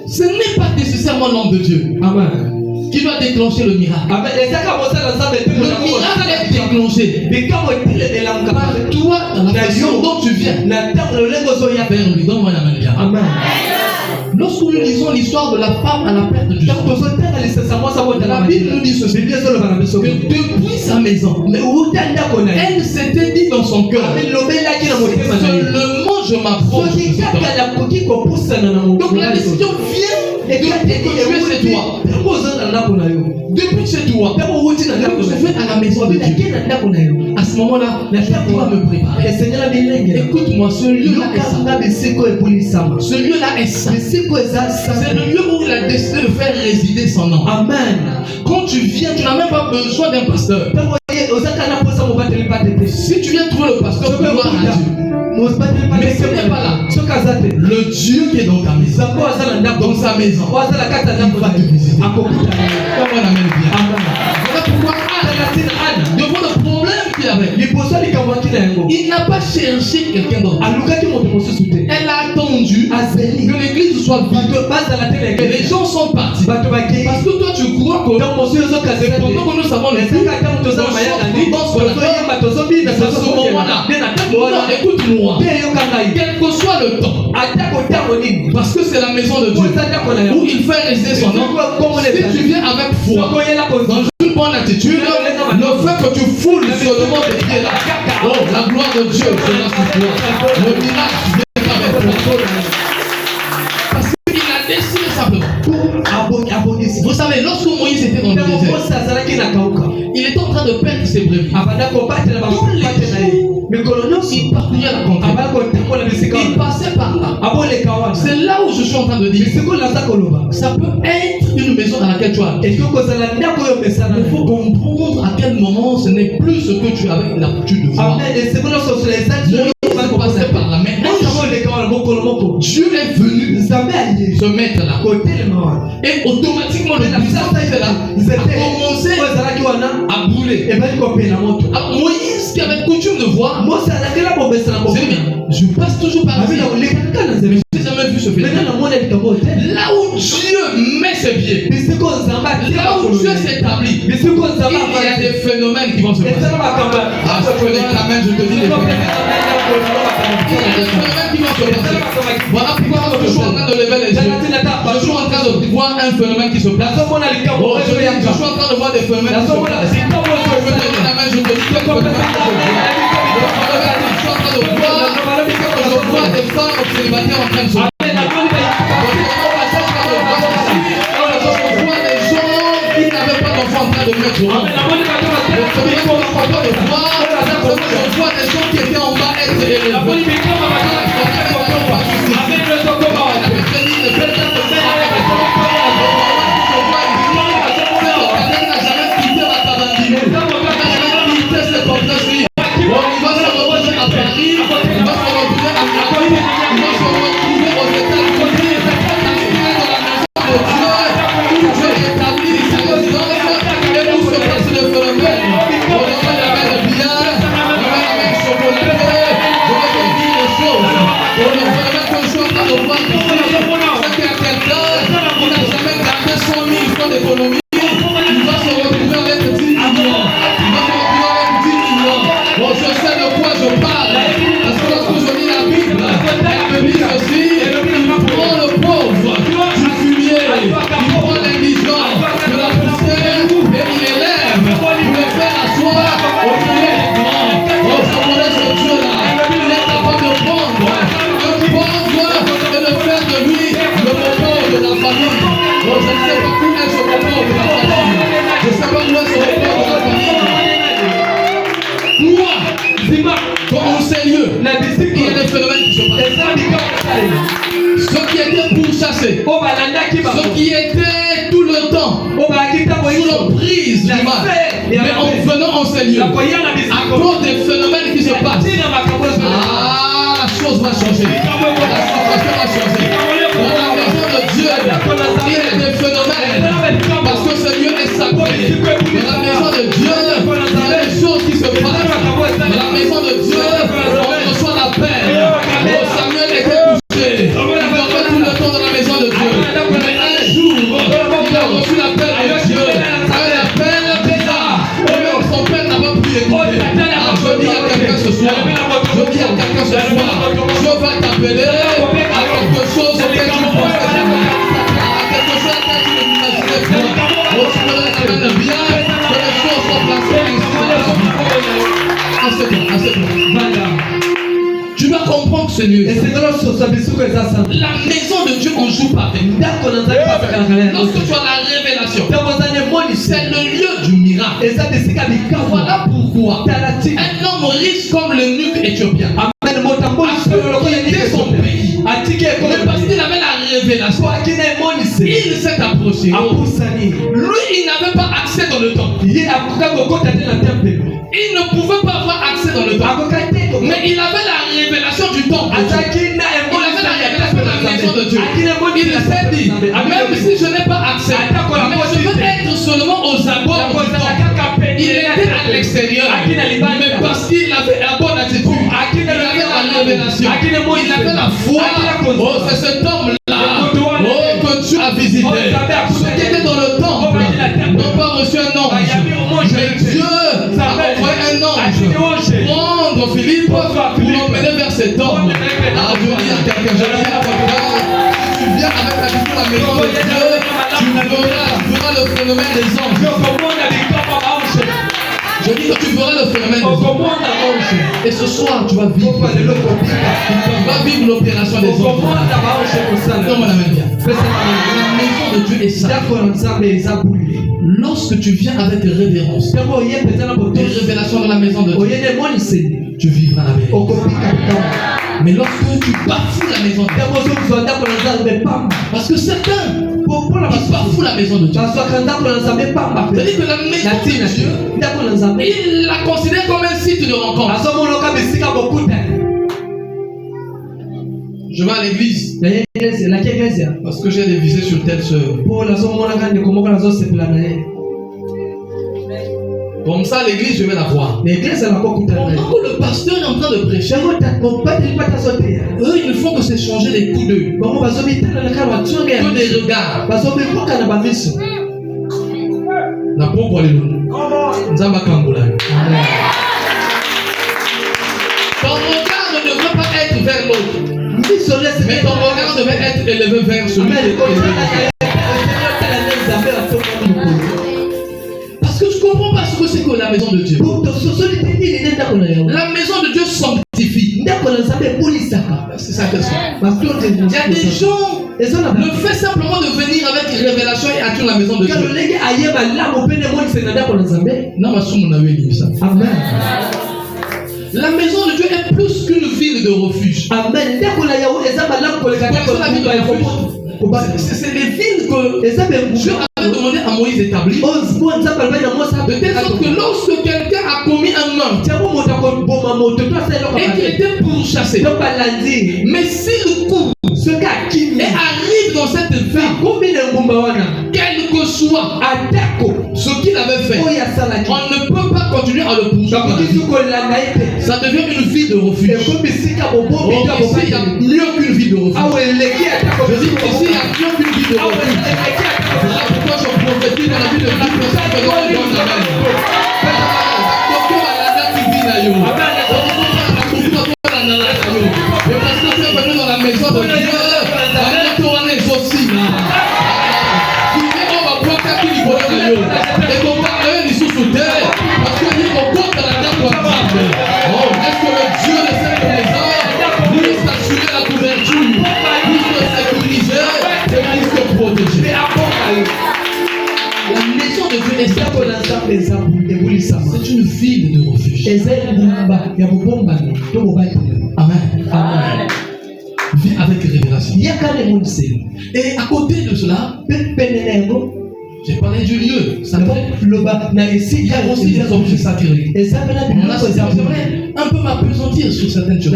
Ce n'est pas nécessairement l'homme de Dieu. Amen. Qui doit déclencher le miracle. Le miracle est déclenché par toi dans la façon dont tu viens vers lui. Donne-moi la main. Amen. Lorsque nous lisons l'histoire de la femme à la perte du sang, la Bible nous dit ceci, que depuis sa maison, elle s'était dit dans son cœur, seulement je m'approche de cet homme. Donc la décision vient depuis que tu es chez toi. Depuis chez toi, je vais à la maison de Dieu. À ce moment-là, je dois me préparer. Écoute-moi, ce lieu-là est saint. Ce lieu-là est saint. C'est le lieu où il a décidé de faire résider son nom. Amen. Quand tu viens, tu n'as même pas besoin d'un pasteur. Si tu viens trouver le pasteur, tu peux voir à Dieu. Mais ce n'est pas là. Le Dieu qui est dans ta maison, dans sa maison, il va te visiter. Voilà pourquoi devant le problème qu'il avait, il n'a pas cherché quelqu'un d'autre. Elle a attendu que l'église soit vide. Et les gens sont partis. Parce que toi tu crois que pendant que nous savons le but, à ce moment-là, écoute-moi, quel que soit le temps, parce que c'est la maison de Dieu où il fait résider son nom. Si tu viens avec foi, dans une bonne attitude, le fait que tu foules sur le monde des pieds là, oh, la gloire de Dieu sera sur toi. Le miracle vient avec toi. Parce qu'il a décidé simplement. Vous savez, lorsque Moïse était dans le désert, il était en train de perdre ses brebis. Tous les jours, il parcourait la contrée. Il passait par là. C'est là où je suis en train de dire. Ça peut être une maison dans laquelle tu as. Il faut comprendre à quel moment ce n'est plus ce que tu avais l'habitude de voir. Moïse passait par là. Maintenant, Dieu est venu se mettre là. Et automatiquement, le puissant était là. A commencé à brûler. Moïse qui avait coutume de voir. Je passe toujours par là. Mais je n'ai jamais vu ce phénomène. Là où Dieu met ses pieds, là où Dieu s'établit, il y a des phénomènes qui vont se passer. Ah, je connais quand même, je te dis des phénomènes. Il y a des phénomènes qui vont se passer. Voilà pourquoi je suis en train de lever les yeux. Je suis en train de voir un phénomène qui se passe. Je suis en train de voir des phénomènes qui se passent. Je te dis la main, je te dis quel phénomène. Je vois des femmes célibataires en train de se marier. Je vois des gens qui n'avaient pas d'enfants en train de mettre au monde. Je vois des gens qui étaient en bas être élevés. pourchasser ce qui était tout le temps sous l'emprise du mal. Mais en venant en ces lieux, à cause des phénomènes qui se passent, la chose va changer. La situation va changer. Dans la maison de Dieu, il y a des phénomènes parce que ce lieu est sacré. Dans la maison de Dieu, il y a des choses qui se passent. Dans la maison de Dieu, on reçoit la paix. Oh, Samuel était couché. Il dormait tout le temps dans la maison de Dieu. Mais un jour, il a reçu la paix de Dieu. La paix bizarre. Et même son père n'a pas pu l'écouter. Je dis à quelqu'un ce soir, Dieu va t'appeler à quelque chose auquel tu ne pensais jamais. À quelque chose auquel tu ne m'imaginais pas. Oh, tu me ramènes bien que les choses sont placées ainsi dans la vie. Tu dois comprendre ce lieu. La maison de Dieu, on joue pas avec. Lorsque tu as la révélation, c'est le lieu du miracle. Voilà pourquoi un homme riche comme l'eunuque éthiopien a quitté son pays. Mais parce qu'il avait la révélation, il s'est approché. Lui, il n'avait pas accès dans le temple. Il ne pouvait pas avoir accès dans le temple. Mais il avait la révélation du temple. Il avait la révélation de la maison de Dieu. Il s'est dit, même si je n'ai pas accès, mais je veux être seulement aux abords du temple. Il était à l'extérieur. Mais parce qu'il avait la bonne attitude, il avait la révélation, il avait la foi. Oh, c'est cet homme-là que tu as visité. Ceux qui étaient dans le temple n'ont pas reçu un ange. Mais Dieu a envoyé un ange prendre Philippe pour l'emmener vers cet homme. Ah, je veux dire quelqu'un, si tu viens avec la vision de la maison de Dieu, tu verras le phénomène des anges. Je dis que tu verras le phénomène des anges. Et ce soir, tu vas vivre l'opération des anges. Non, mon ami, bien. La maison de Dieu est sainte. Lorsque tu viens avec des révérences, des révélations dans la maison de Dieu, tu vivras la maison. Mais lorsque tu bafoues la maison de Dieu, parce que certains qui bafouent la maison de Dieu, c'est-à-dire que la maison de Dieu, il la considère comme un site de rencontre. Je vais à l'église parce que j'ai révisé sur telle sœur. Comme ça, l'église, je vais la voir. Pendant que le pasteur est en train de prêcher, eux, il faut que c'est changer les coups d'œil, que des regards. Na poko alelu. Nzamba kambula. Ton regard ne devrait pas être vers l'autre, mais ton regard devait être élevé vers celui qui est élevé. Parce que je comprends pas ce que c'est que la maison de Dieu. La maison de Dieu sanctifie. C'est ça que c'est. Il y a des gens, le fait simplement de venir avec une révélation et atteindre la maison de Dieu. Amen. La maison de Dieu est plus qu'une ville de refuge. Amen. C'est des villes que Dieu avait demandé à Moïse d'établir. De telle sorte que lorsque quelqu'un a commis un meurtre et qu'il était pourchassé, mais s'il court et arrive dans cette ville, quel que soit ce qu'il avait fait, on ne peut pas continuer à le pourchasser. Ça devient une ville de refuge. Ici, il y a mieux qu'une ville de refuge. Je dis ici, il y a mieux qu'une ville de refuge. Voilà pourquoi je prophétise dans la vie de Dieu pour ça que l'on donne la main. Et parce que tu es venu dans la maison de Dieu, on est aussi là. Tu viens, on va bloquer tout le monde. Et ton partenaire, il sous terre. Parce que dit qu'on compte dans la terre pour attraper. Oh, est-ce que le Dieu de cette maison puisse assurer la couverture, puisse te sécuriser et puisse te protéger? La maison de Dieu c'est une ville de refuge. Amen. Amen. Viens avec révélation. Et à côté de cela, j'ai parlé du lieu. Il y a aussi des objets sacrés. J'aimerais un peu m'apesantir sur certaines choses.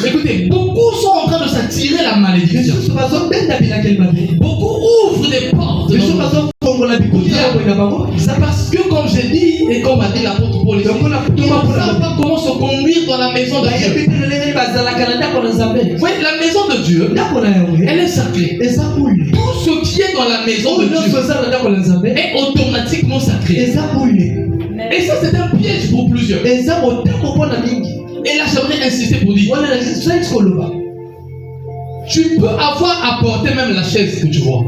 Écoutez, beaucoup sont en train de s'attirer la malédiction. Beaucoup ouvrent des portes. C'est parce que, comme j'ai dit, et comme a dit l'apôtre Paul, ils ne savent pas comment se conduire dans la maison de Dieu. Oui, la maison de Dieu, elle est sacrée. Tout ce qui est dans la maison de Dieu est automatiquement sacré. Et ça, c'est un piège pour plusieurs. Et là, j'aimerais insister pour dire, tu peux avoir apporté même la chaise que tu vois.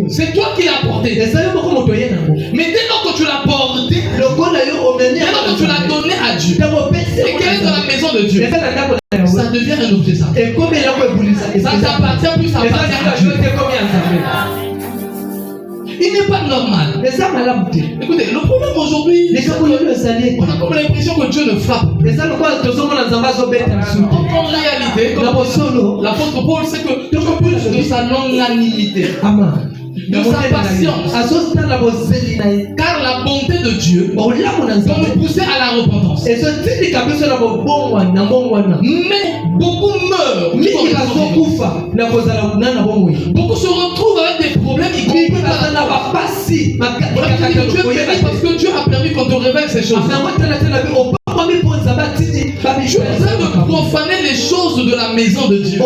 C'est toi qui l'as apporté. Mais dès lors que tu l'as porté, dès lors que tu l'as donné à Dieu, et qu'elle est dans la maison de Dieu, ça devient un objet sacré. Ça t'appartient plus, ça appartient à Dieu. Il n'est pas normal. Écoutez, le problème aujourd'hui, on a comme l'impression que Dieu ne frappe. En réalité, comme l'apôtre Paul sait que tout plus de sa longanimité, de sa patience, car la bonté de Dieu doit nous pousser à la repentance. Mais beaucoup meurent. Beaucoup se retrouvent avec des problèmes, y compris parce que Dieu a permis qu'on te révèle ces choses. Tu es en train de profaner les choses de la maison de Dieu.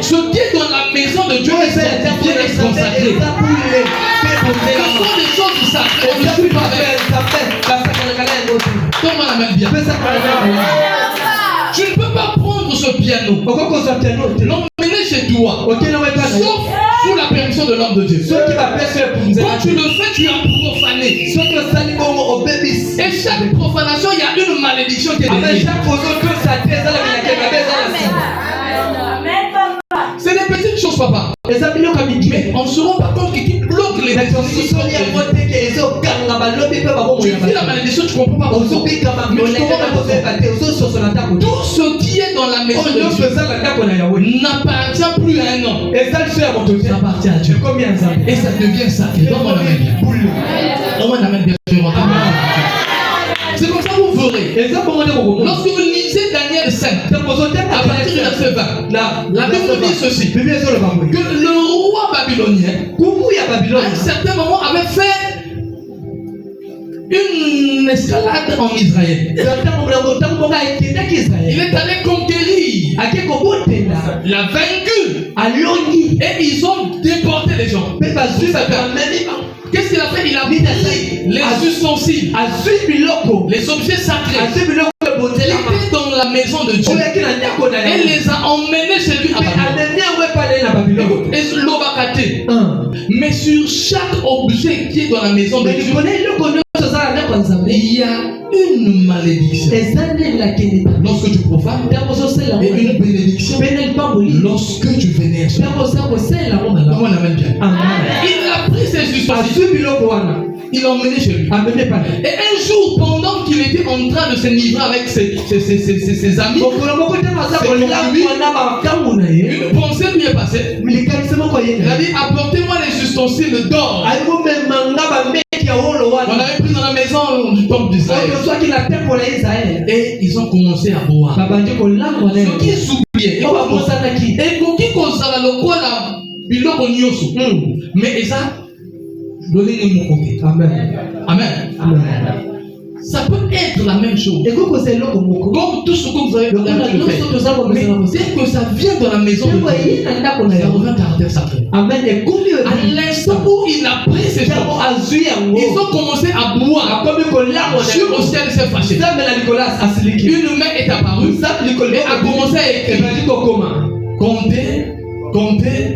Ce qui est dans la maison de Dieu est consacré. Ce sont des choses sacrées. On ne peut pas faire. Comment la main bien? Tu ne peux pas prendre ce piano, l'emmener chez toi, sauf sous la permission de l'homme de Dieu. Quand tu le fais, tu as profané. Et chaque profanation, il y a une malédiction qui est derrière. C'est des petites choses, papa. Mais on ne se rend pas compte qui bloque les bénédictions. Tu vis la malédiction, tu ne comprends pas. Tout ce qui est dans la maison de Dieu n'appartient plus à un homme. Ça appartient à Dieu. Et ça devient sacré. On amène bien sûr. C'est comme ça que vous verrez. Lorsque vous lisez Daniel 5, à partir du verset 20, la Bible dit ceci, que le roi babylonien, à un certain moment, avait fait une escalade en Israël. Il est allé conquérir, l'a vaincu, et ils ont déporté les gens. Qu'est-ce qu'il a fait? Il a pris les ustensiles, les objets sacrés. Il était dans la maison de Dieu et les a emmenés chez lui à Babylone. Mais sur chaque objet qui est dans la maison de Dieu, il y a une malédiction lorsque tu profanes et une bénédiction lorsque tu vénères. Comment on amène bien? Il a pris ses ustensiles, il l'a emmené chez lui. Et un jour, pendant qu'il était en train de s'enivrer avec ses amis, une pensée lui est passée. Il a dit, apportez-moi les ustensiles d'or qu'on avait pris dans la maison du temple d'Israël. Et ils ont commencé à boire. Ce qui s'oubliait. Mais ça, donnez-nous mon côté. Amen. Amen. Ça peut être la même chose. Comme tout ce que vous avez fait. Mais dès que ça vient de la maison de Dieu, ça revient caractère sacré. Amen. À l'instant où il a pris ces choses, ils ont commencé à boire. Dieu au ciel s'est fâché. Une main est apparue et a commencé à écrire. Compter,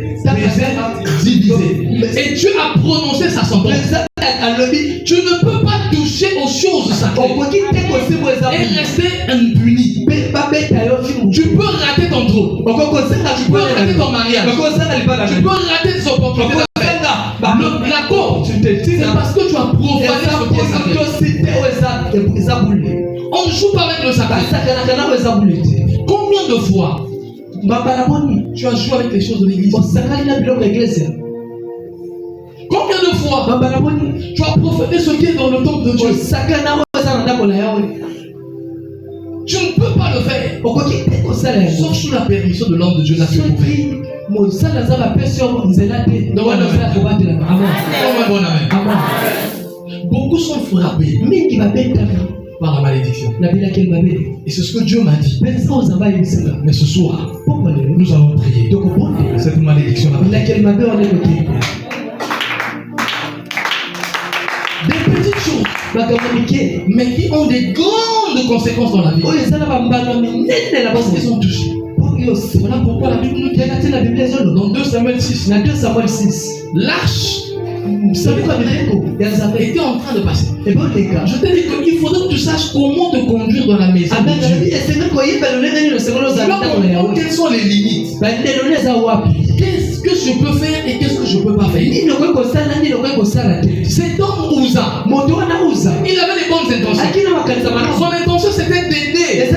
diviser. Et Dieu a prononcé sa sentence. Tu ne peux pas toucher aux choses sacrées et rester impuni. Tu peux rater ton trône. Tu peux rater ton mariage. Tu peux rater des opportunités. L'accord, c'est parce que tu as profané ce qui est sacré. On ne joue pas avec le sacré. Combien de fois tu as joué avec les choses de l'église? Combien de fois tu as profané ce qui est dans le temple de Dieu? Tu ne peux pas le faire. Sauf sous la permission de l'homme de Dieu. Beaucoup sont frappés par la malédiction. Et c'est ce que Dieu m'a dit. Mais ce soir, nous allons prier. Cette malédiction des petites choses, mais qui ont des grandes conséquences dans la vie. Parce qu'ils sont touchés. Voilà pourquoi la Bible nous dit dans 2 Samuel 6. L'arche était en train de passer. Je te dis qu'il faudrait que tu saches comment te conduire dans la maison de Dieu. Quelles sont les limites? Qu'est-ce que je peux faire et qu'est-ce que je ne peux pas faire? Cet homme Uza, il avait des bonnes intentions. Son intention c'était d'aider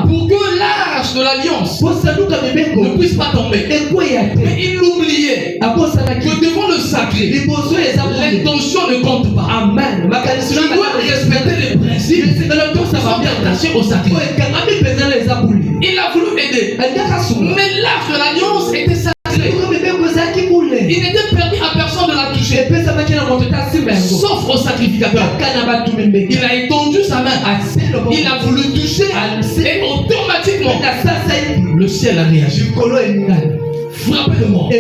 pour que l'arche de l'alliance ne puisse pas tomber. Mais il oubliait que devant le sacré, l'intention ne compte pas. Amen. Tu dois respecter les principes. Ça va bien attaché au sacré. Il a voulu aider. Mais l'arche de l'alliance était sacrée. Il n'était permis à personne de la toucher. Sauf au sacrificateur. Il a étendu sa main. Il a voulu toucher. Et automatiquement, le ciel a réagi. Frappé de mort.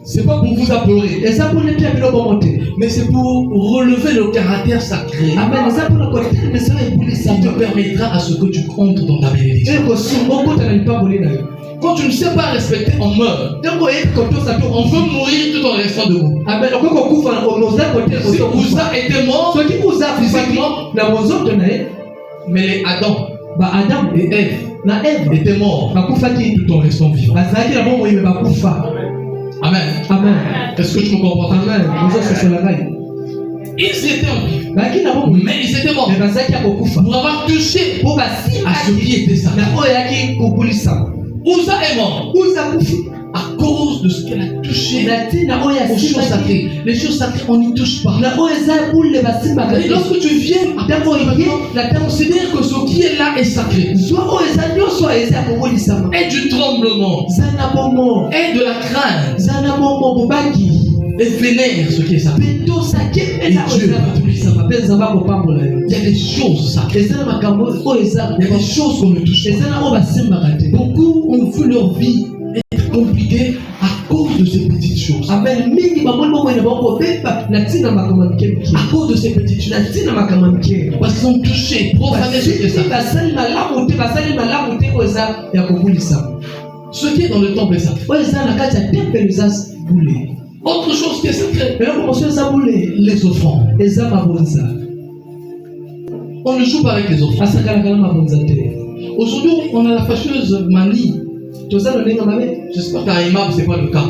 C'est pas pour vous apeurer, mais c'est pour relever le caractère sacré. Ça te permettra à ce que tu comptes dans ta bénédiction. Quand tu ne sais pas respecter, on meurt. On veut mourir tout en restant debout. Si Uza était mort physiquement, mais Adam et Ève étaient morts tout en restant vivants. Amen. Amen. Est-ce que tu me comprends? Amen. Ils étaient en vie, mais ils étaient morts pour avoir touché à ce qui était sacré. Uza est mort à cause de ce qu'elle a touché aux choses sacrées. Les choses sacrées, on n'y touche pas. Et lorsque tu viens considère que ce qui est là est sacré. Et du tremblement, et de la crainte, et vénère ce qui est sacré. Et Dieu va toucher ça. Il y a des choses sacrées. Il y a des choses qu'on ne touche pas. Beaucoup ont vu leur vie être compliquée à cause de ces petites choses. À cause de ces petites choses. Parce qu'ils ont touché, profané ce qui est sacré. Ce qui est dans le temple est sacré. Autre chose qui est sacrée, les offrandes. On ne joue pas avec les offrandes. Aujourd'hui, on a la fâcheuse manie. J'espère qu'à Imam, ce n'est pas le cas.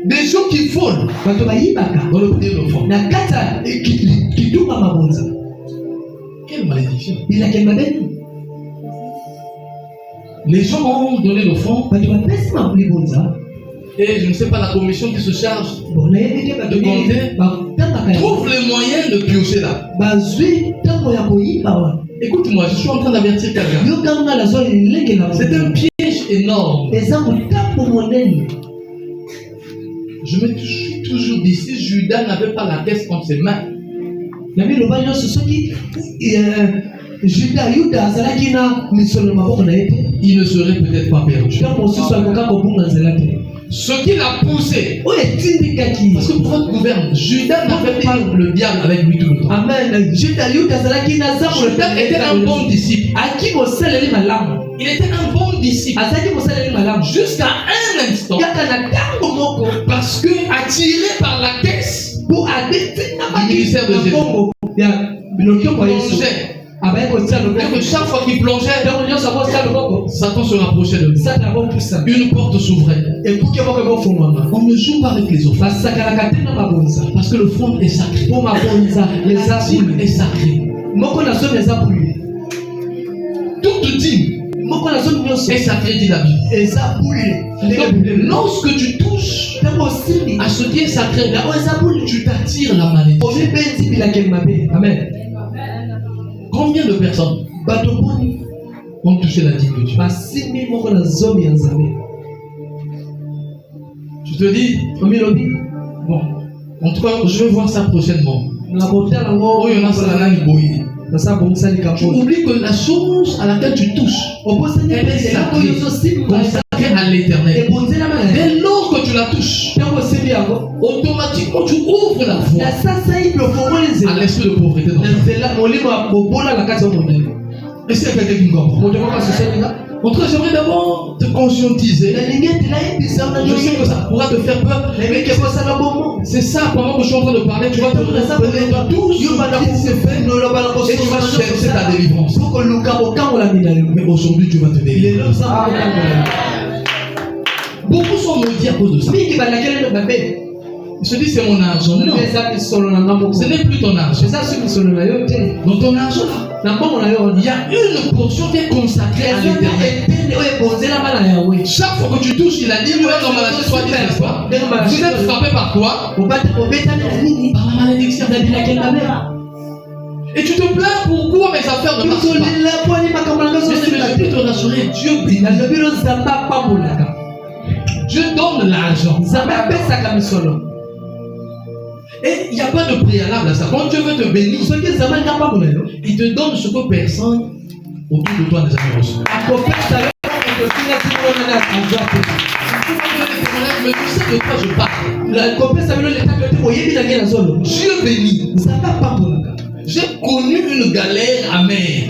Des gens qui volent dans le prix de l'offrande. Quelle malédiction. Les gens ont donné l'offrande. Et je ne sais pas, la commission qui se charge de compter trouve les moyens de piocher là. Écoute-moi, je suis en train d'avertir quelqu'un. C'est un piège énorme. Je me suis toujours dit, si Judas n'avait pas la caisse entre ses mains, il ne serait peut-être pas perdu. Ce qui l'a poussé, parce que pour votre gouverne, Judas n'avait pas le diable avec lui tout le temps. Amen. Judas était un bon disciple. Il était un bon disciple jusqu'à un instant, parce que attiré par la caisse du ministère de Jésus, il plongeait que chaque fois qu'il plongeait, Satan se rapprochait de lui. Une porte s'ouvrait. On ne joue pas avec les offrandes. Parce que le front est sacré. La dîme est sacrée. Toute dîme est sacrée, dit la Bible. Donc, lorsque tu touches à ce qui est sacré, tu t'attires la malédiction. Amen. Combien de personnes ont touché la dîme de Dieu? Tu te dis, bon, en tout cas, je vais voir ça prochainement. Tu oublies que la chose à laquelle tu touches, elle est sacrée à l'éternel. Dès lors que tu la touches, automatiquement tu ouvres la voie à l'esprit de pauvreté. Et c'est quelqu'un qui comprend. En tout cas, j'aimerais d'abord te conscientiser. Je sais que ça pourra te faire peur. Mais c'est ça, pendant que je suis en train de parler, tu vas te rappeler de tout ce qui s'est fait et tu vas chercher ta délivrance. Mais aujourd'hui, tu vas te délivrer. Beaucoup sont maudits à cause de ça. Ils se disent c'est mon argent. Non, ce n'est plus ton argent. Donc ton argent là, il y a une portion qui est consacrée à l'éternel. Chaque fois que tu touches, il a dit dans Malachie 3:10, n'est-ce pas? Vous êtes frappé par quoi? Par la malédiction. Et tu te plains pourquoi mes affaires ne marchent pas. Mais je peux te rassurer, Dieu bénit. Dieu donne l'argent. Et il n'y a pas de préalable à ça. Quand Dieu veut te bénir, il te donne ce que personne autour de toi n'a jamais reçu. Mais tu sais de quoi je parle. Dieu bénit. J'ai connu une galère amère.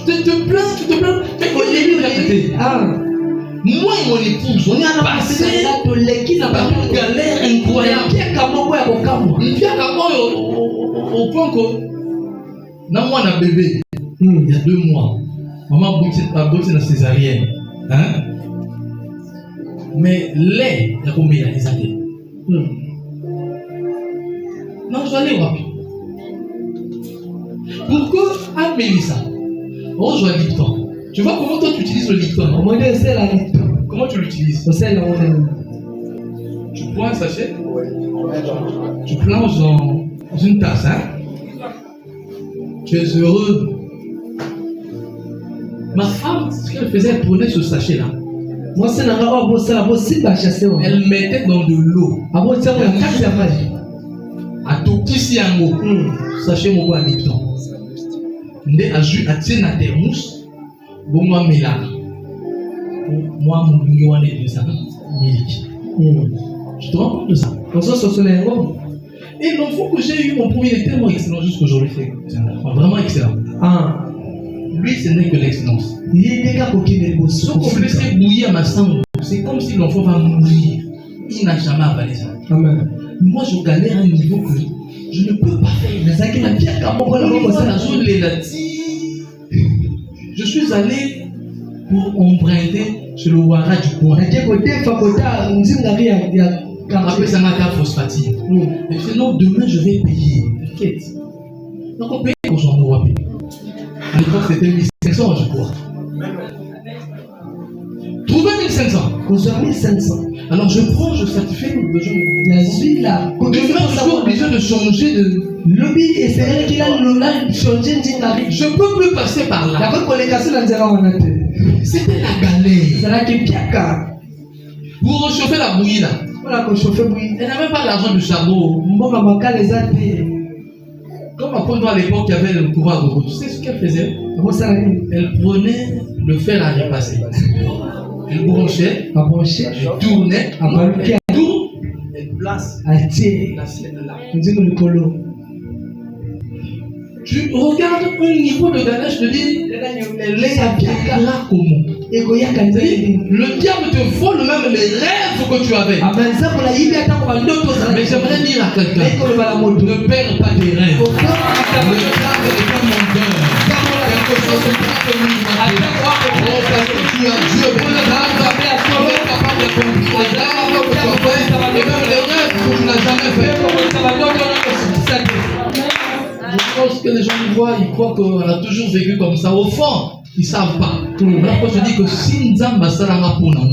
Tu te plains. Moi et mon épouse, on est passé par une galère incroyable. Au point que, dans moi, on a bébé, il y a 2 mois, maman a bossé dans césarienne. Hein? Mais lait, il y a combien les années? Non, je vais aller voir. Pourquoi à Mélissa, on joue à Lipton? Tu vois comment toi tu utilises le Lipton? Comment tu l'utilises? Tu prends un sachet, tu plonges dans une tasse, hein? Tu es heureux. Ma femme, ce qu'elle faisait, elle prenait ce sachet-là. Elle mettait dans de l'eau. À tout petit yango. Sachet mon bois Lipton. Ndé a jus à tienne à thermos. Bon moi mela. Moi mon milieu de ça. Milk. Tu te rends compte de ça? Et l'enfant que j'ai eu, mon premier est tellement excellent jusqu'aujourd'hui. Vraiment excellent. Lui, ce n'est que l'excellence. Ce qu'on laisse bouillir ma sang, c'est comme si l'enfant va mourir. Il n'a jamais avalé ça. Amen. Moi, je galère à un niveau que je ne peux pas faire. Je suis allé pour emprunter sur le Ouara du coin. Après, ça m'a fait phosphatine. Et sinon, demain, je vais payer. T'inquiète. Donc, on paye pour j'en vois payer. À l'époque, c'était 1500, je crois. Trouver 1500. Alors, je prends, je certifie le besoin de la vie là. Demain, je suis obligé de changer de. Je ne peux plus passer par là. C'était la galère. Vous réchauffez la bouillie là. Elle n'avait pas l'argent du charbon. Comme à l'époque, il y avait le pouvoir de route. Tu sais ce qu'elle faisait? Elle prenait le fer à repasser. Elle branchait, elle tournait, elle tourne, elle place l'assiette là. Tu regardes un niveau de Ganesh, je te dis, ça viendra comment? Le diable te vole même les rêves que tu avais. Mais j'aimerais dire à quelqu'un, ne perds pas tes rêves. Le diable est un menteur. Quelque chose se passe au niveau. Parce que tu as Dieu, tu es capable d'accomplir les rêves que tu as fait, et même les rêves que tu n'as jamais fait. Je pense que les gens nous voient, ils croient qu'on a toujours vécu comme ça. Au fond, ils ne savent pas. Voilà pourquoi je dis que si Nzamba Salama pour nous,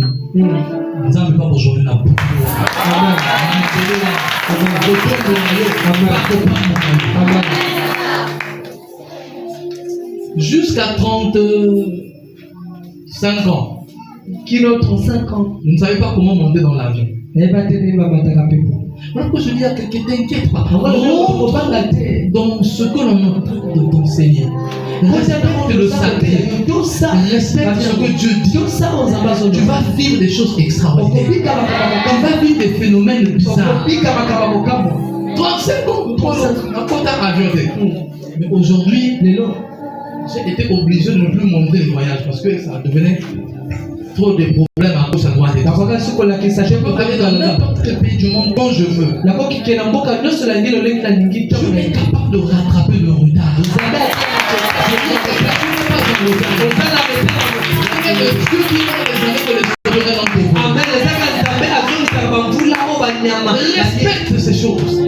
Nzamba pas aujourd'hui n'a pas. Jusqu'à 35 ans. Qui n'a 35 ans? Vous ne savez pas comment monter dans l'avion. Voilà pourquoi je dis à quelqu'un, t'inquiète pas. Dans ce que l'on est en train de t'enseigner. Respecte le sacré. Respecte ce que Dieu dit. Tu vas vivre des choses extraordinaires. Tu vas vivre des phénomènes bizarres. 35 ans, mais aujourd'hui, j'ai été obligé de ne plus monter les voyages parce que ça devenait trop de problèmes à cause de moi. Je peux aller dans n'importe quel pays du monde quand je veux. Je suis capable de rattraper le retard. Respecte ces choses.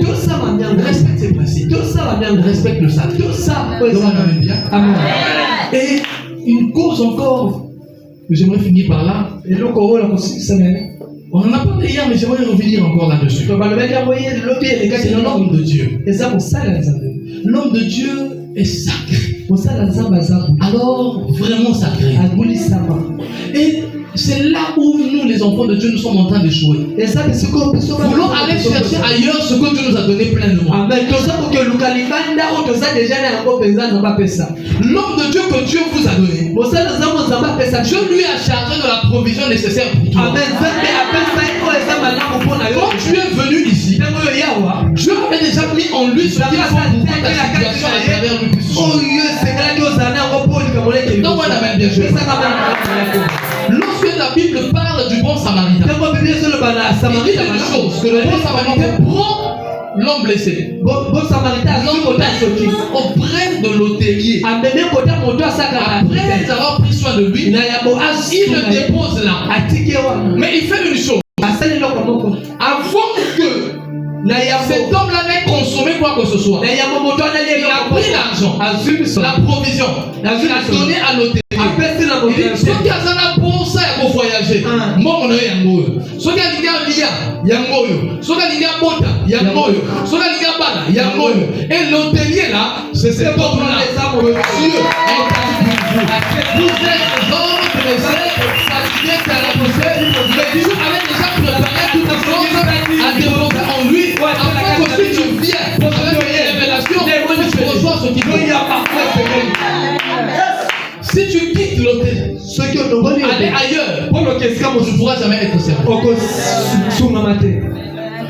Respecte ces principes. Respecte le sac. Et une cause encore. J'aimerais finir par là. On en a parlé hier, mais j'aimerais revenir encore là-dessus. C'est l'homme de Dieu. L'homme de Dieu est sacré. Alors, vraiment sacré. Et c'est là où nous, les enfants de Dieu, nous sommes en train d'échouer. Voulons aller chercher ailleurs ce que Dieu nous a donné pleinement. L'homme de Dieu que Dieu vous a donné, Dieu lui a chargé de la provision nécessaire pour toi. Quand tu es venu ici, Dieu avait déjà mis en lui ce qu'il faut pour ta situation à travers lui. Non, moi, la même bien joué. Lorsque la Bible parle du bon samaritain, il dit une chose, que le bon samaritain prend l'homme blessé auprès de l'hôtelier. Après avoir pris soin de lui, il le dépose là. Mais il fait une chose. Avant que cet homme-là n'ait consommé quoi que ce soit, il a pris l'argent, la provision, il a donné à l'hôtelier. Il dit, ce qui a bon ça pour voyager, moi on est yangoyo. Ce qui a yangoyo, ce qui a bota, yangoyo, ce qui a bala, yangoyo. Et l'hôtelier là, c'est cet homme-là. Dieu est vous êtes hommes pressés, fatigués, caraboussés, mais Dieu avait déjà préparé toute chose à développer en lui, afin que si tu viens pour faire une révélation, tu reçois ce qu'il faut. Si tu quittes l'hôtel, aller ailleurs, tu ne pourras jamais être servi.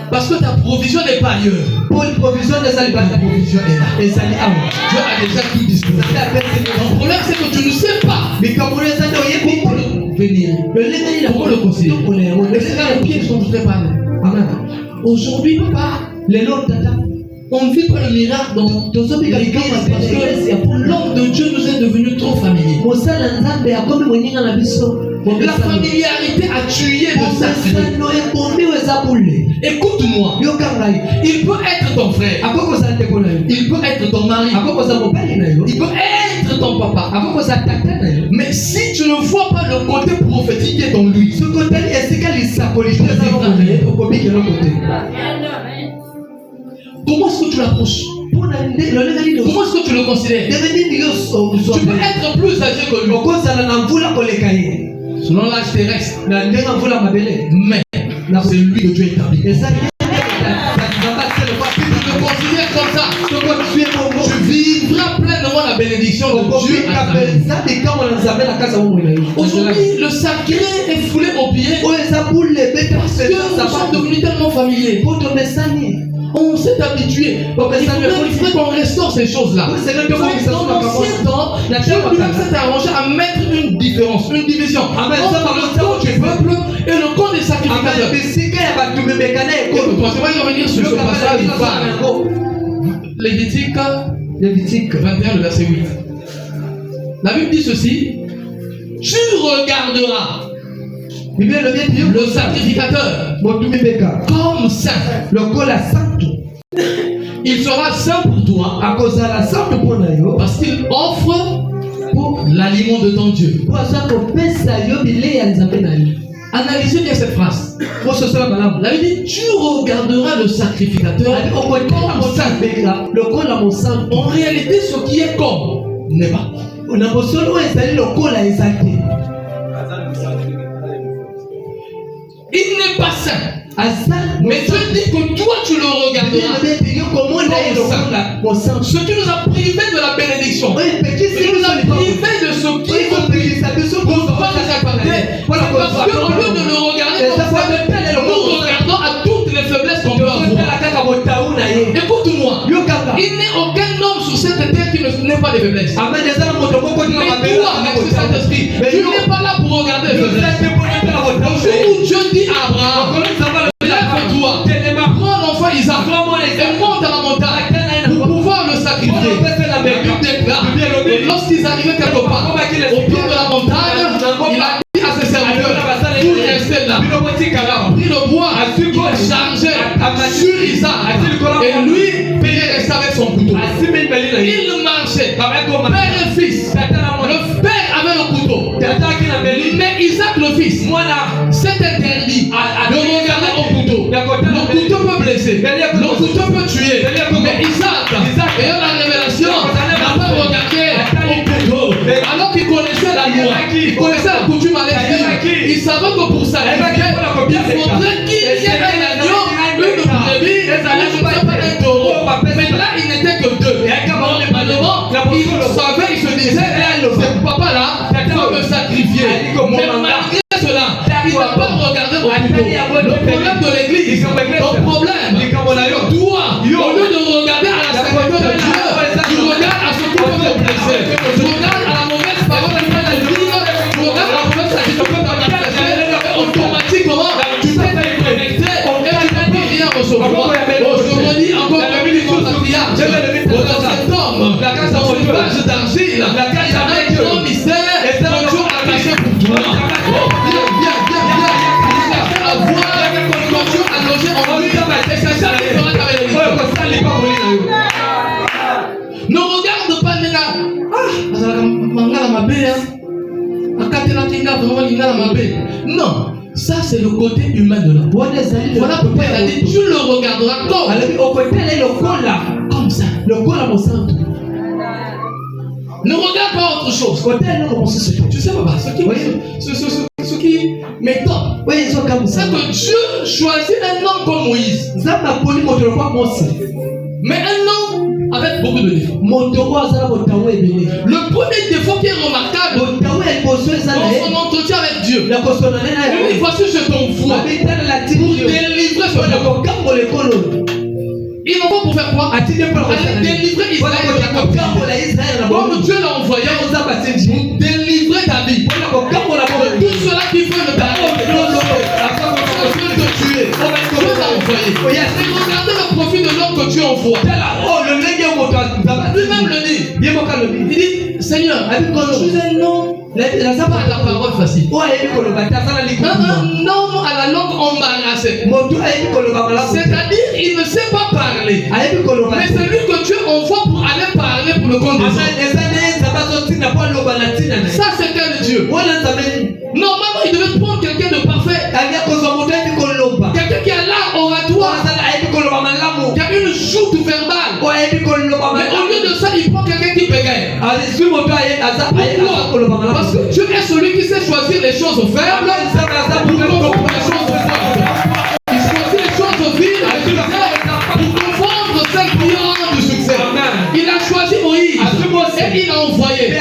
Parce que ta provision n'est pas ailleurs. Ta provision est là. Dieu a déjà tout disposé. Le problème c'est que tu ne sais pas. Mais comment le venir, comment le considérer. Et c'est là le piège dont je voudrais parler. Aujourd'hui, papa, on ne vit pas le miracle dans l'église parce que l'homme de Dieu nous est devenu trop familier. La familiarité a tué le sacré. Écoute-moi. Il peut être ton frère. Il peut être ton mari. Il peut être ton papa. Mais si tu ne vois pas le côté prophétique qui est en lui, ce côté comment est-ce que tu l'approches? Comment est-ce que tu le considères? Tu peux être plus âgé que lui. Selon l'âge terrestre. Mais c'est lui que Dieu établit. Si tu te considères comme ça, tu vivras pleinement la bénédiction de Dieu. Aujourd'hui, le sacré est foulé aux pieds parce que nous sommes devenus tellement familiers. On s'est habitué. Il faudrait qu'on restaure ces choses-là. Dans l'ancien temps, Dieu lui-même s'est arrangé à mettre une différence, une division entre le camp du peuple et le camp des sacrificateurs. On va y revenir sur ce passage. Lévitique 21, le verset 8. La Bible dit ceci: tu regarderas le sacrificateur comme saint. Il sera saint pour toi parce qu'il offre pour l'aliment de ton Dieu. Analysez bien cette phrase. La Bible dit: tu regarderas le sacrificateur comme saint. En réalité, ce qui est comme n'est pas. Il n'est pas saint. Mais Dieu dit que toi tu le regarderas comme saint. Ce qui nous a privé de la bénédiction, ce qui nous a privé de ce qui nous pas nous appartient, parce qu'au lieu de le regarder comme saint, nous regardons à toutes les faiblesses qu'on peut avoir. Écoute-moi, il n'est aucun homme sur cette terre qui n'est pas de faiblesse. Mais toi, avec ce Saint-Esprit, tu n'es pas là pour regarder les faiblesses. Le jour où Dieu dit à Abraham: lève-toi, prends l'enfant Isaac et monte à la montagne pour pouvoir le sacrifier. La Bible déclare que lorsqu'ils arrivaient quelque part au pied de la montagne, il a dit à ses serviteurs: vous restez là. Il a pris le bois, il a chargé sur Isaac et lui, il est resté avec son couteau. Il marchait, père et fils. Le père avait le couteau, mais Isaac le fils s'est interdit de regarder au couteau. Le couteau peut blesser, le couteau peut tuer, mais Isaac, ayant la révélation, n'a pas regardé au couteau. Alors qu'il connaissait la loi, il connaissait la coutume à l'esprit, il savait que pour sacrifier, il faudrait qu'il y ait un agneau, une brebis, un taureau. Mais là, il n'était que deux. Normalement, il savait, il se disait: ce papa-là va me sacrifier. Mais malgré cela, il n'a pas regardé au couteau. Le problème de l'église, ton problème, toi, au lieu de regarder à la sacrifice de Dieu, tu regardes à ce qui peut te blesser. Tu regardes à la mauvaise parole qui peut te dire, tu regardes à la mauvaise sacrifice qui peut te blesser, et automatiquement, tu t'es déconnecté et tu n'as plus rien recevoir. Je redis encore le patriarche. Dans cet homme, dans une bâche d'argile, il y a un grand mystère que Dieu a caché pour toi. Viens. Il a la voix que Dieu a logé en lui, et c'est ça qui fera ta bénédiction. Ne regarde pas non, ça c'est le côté humain de l'homme. Voilà pourquoi il a dit: tu le regarderas comme ça. Ne regarde pas autre chose. Tu sais pas, ce qui m'étonne, c'est que Dieu choisit un homme comme Moïse. Mais un homme avec beaucoup de défauts. Le premier défaut qui est remarquable dans son entretien avec Dieu, il dit: voici je t'envoie pour délivrer ce peuple. Il envoie pour faire quoi? Aller délivrer Israël. Comme Dieu l'a envoyé pour délivrer ta vie. Tout cela qui fait le te tuer. Dieu l'a envoyé. Regardez le profil de l'homme que Dieu envoie. Lui-même le dit. Il dit: Seigneur, je suis un homme. La parole facile. Un homme à la langue embarrassée. C'est-à-dire, il ne sait pas parler. Mais c'est lui que Dieu envoie pour aller parler pour le compte des hommes. Ça, c'est quel Dieu? Normalement, il devait prendre quelqu'un de parfait. Quelqu'un qui a l'art oratoire. Qui a une joute verbale. Mais au lieu de ça, il prend quelqu'un qui bégaye. Pourquoi? Parce que Dieu est celui qui sait choisir les choses faibles pour confondre les choses fortes. Il choisit les choses viles pour confondre celles qui ont du succès. Il a choisi Moïse et il a envoyé.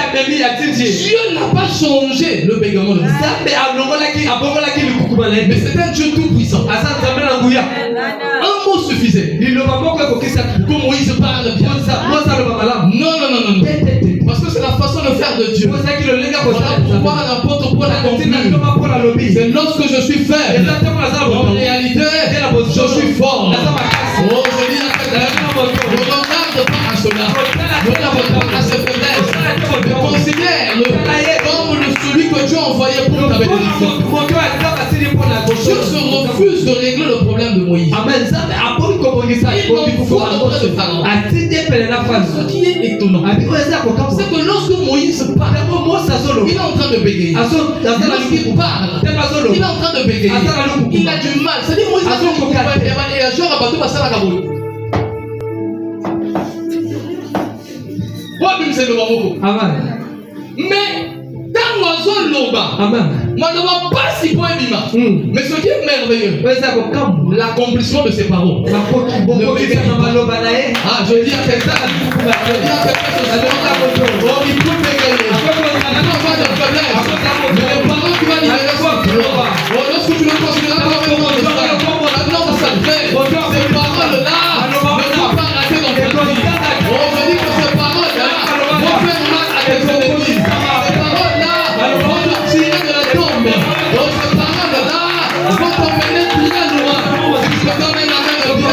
Dieu n'a pas changé le bégaiement de Moïse. Mais c'est un Dieu tout puissant. Un mot suffisait. stabiliser. Que Moïse parle bien. Non. Parce que c'est la façon de faire de Dieu. Voilà pourquoi l'apôtre Paul a compris. C'est lorsque je suis faible, en réalité, je suis fort. Oh, je dis la fête. Ne regarde pas à cela. Ne regarde pas à ces faiblesses. Mais considère-le comme celui que Dieu a envoyé pour ta bénédiction. Dieu se refuse de régler le problème de Moïse. Il l'envoie auprès de Pharaon. Ce qui est étonnant, c'est que lorsque Moïse parle, il est en train de bégayer. Lorsqu'il parle, il est en train de bégayer. Il a du mal. C'est-à-dire Moïse a dit qu'il mais dans l'oiseau loba, pas si bon mais ce qui est merveilleux, l'accomplissement de ses paroles. Ah, je dis à quelqu'un, mais les paroles qui vont libérer, lorsque tu le considères comme ça fait, ces paroles-là ne vont pas rater dans ta vie. Je dis que ces paroles-là vont faire mal à tes ennemis. Ces paroles-là vont te tirer de la tombe. Ces paroles-là vont t'emmener bien loin. Si tu peux donner la main de Dieu,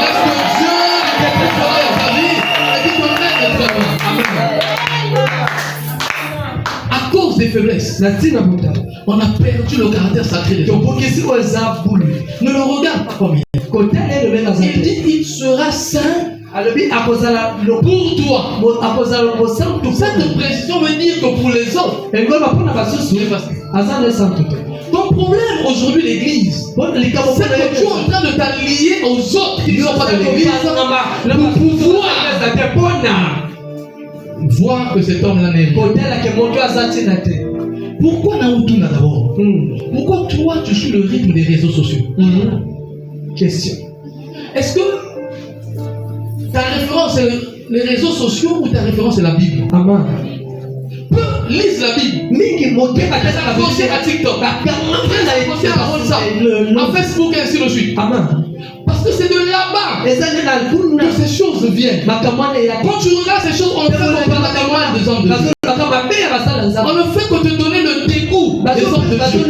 est-ce que Dieu a quelque chose dans ta vie et qui t'emmène très loin. À cause des faiblesses, on a perdu le caractère sacré de Dieu. Ne le regarde pas comme il est. Il dit il sera saint pour toi. Cette précision veut dire que pour les autres, ton problème aujourd'hui, l'église, c'est que tu es en train de t'allier aux autres qui ne sont pas de l'église pour pouvoir voir que cet homme-là n'est pas. Pourquoi Naoutuna d'abord? Pourquoi toi tu suis le rythme des réseaux sociaux? Question. Est-ce que ta référence est les réseaux sociaux ou ta référence est la Bible? Amen. Lise la Bible. T'as à TikTok, à WhatsApp, à Facebook et ainsi de suite. Amen. Parce que c'est de là-bas que ces choses viennent. Quand tu regardes ces choses, on ne fait pas la camarade des hommes de Dieu. On ne fait que te donner le dégoût des hommes de Dieu.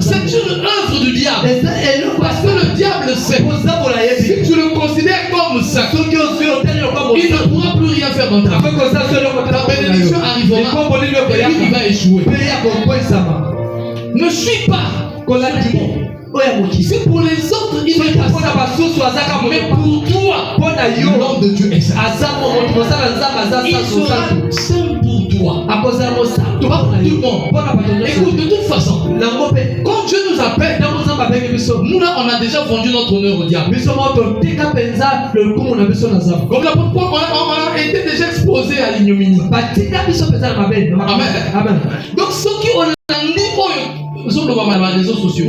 C'est une œuvre du diable. Parce que le diable sait. Si tu le considères comme ça, il ne pourra plus rien faire dans ta vie. Ta bénédiction arrivera et lui il va échouer. Ne suis pas c'est pour les autres, il n'est pas ça. Mais pour toi, l'homme de Dieu est ça. Il sera saint pour toi. Pas pour tout le monde. Écoute, de toute façon, quand Dieu nous appelle, nous là, on a déjà vendu notre honneur au diable. Comme là, pourquoi on a été déjà exposé à l'ignominie. Amen. Donc, ceux qui ont l'année, sur les réseaux sociaux,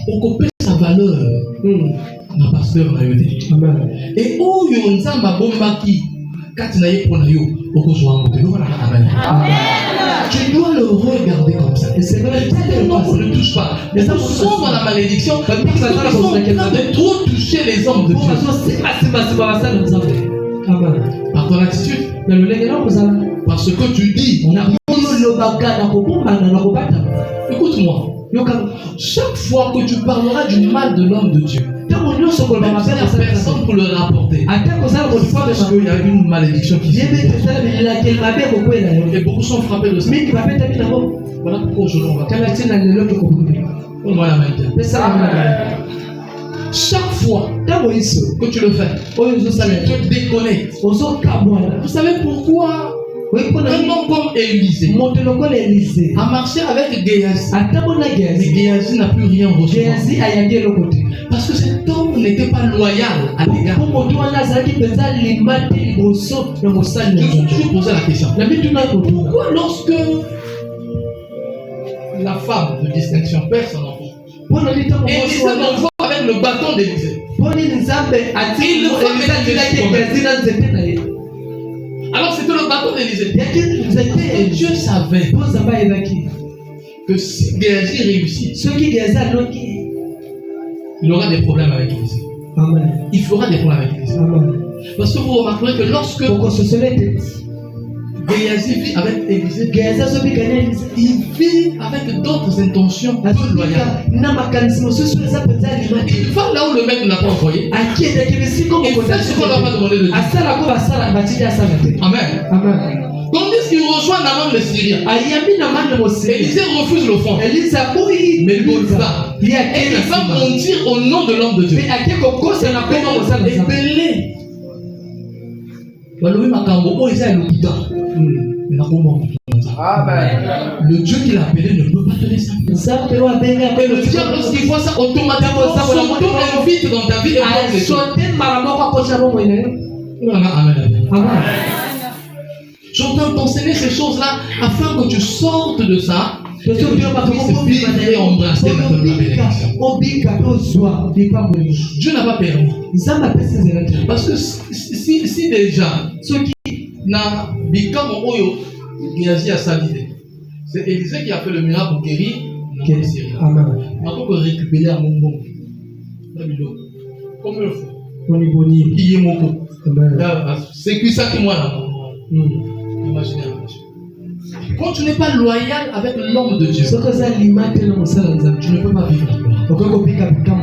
on copie sa valeur. Ma pasteur n'a eu. Et où yon zamba bombaki, quand il a eu pour la yo, tu dois le regarder comme ça. Et c'est vrai, tellement qu'on ne touche pas. Mais ça sommes dans la malédiction parce qu'ils sont en train de trop toucher les hommes de Dieu. Par ton attitude, parce que tu dis, écoute-moi. Chaque fois que tu parleras du mal de l'homme de Dieu, personne pour le rapporter. Parce qu'il y a une malédiction qui vient. Et beaucoup sont frappés de ça. Voilà pourquoi aujourd'hui on va. Chaque fois que tu le fais, tu te déconnectes. Vous savez pourquoi? Un homme comme Élisée a marché avec Géasi. Mais Géasi n'a plus rien reçu. Parce que cet homme n'était pas loyal à l'égard. Je me suis posé la question. Pourquoi lorsque la femme de distinction perd son enfant, Élisée l'envoie avec le bâton d'Élisée? Alors c'était le bâton d'Élisée. Et Dieu savait que si Géasi réussit, il aura des problèmes avec l'Église. Amen. Il fera des problèmes avec l'Église. Amen. Parce que vous remarquerez que lorsque Géasi vit avec Élisée, il vit avec d'autres intentions peu loyales. Il va là où le mec ne l'a pas envoyé. Et fait ce qu'on leur a demandé de dire. Amen. Tandis qu'il reçoit Naaman le Syrien. Élisée refuse l'offrande. Mais il va. Et il va mentir au nom de l'homme de Dieu. Le Dieu qu'il a appelé ne peut pas te laisser. Et le diable, lorsqu'il voit ça, automatiquement, s'auto-invite dans ta vie et Amen. J'entends t'enseigner ces choses-là afin que tu sortes de ça. Et embrasser maintenant la bénédiction. Dieu n'a pas permis. Parce que si déjà ceux qui n'a c'est Élisée qui a fait le miracle pour guérir le Syrien. On a pas récupérer à mon bon. Comme il faut. Qui est mon coup. C'est qui ça qui moi là. Imaginez. Quand tu n'es pas loyal avec l'homme de Dieu, tu ne peux pas vivre la gloire.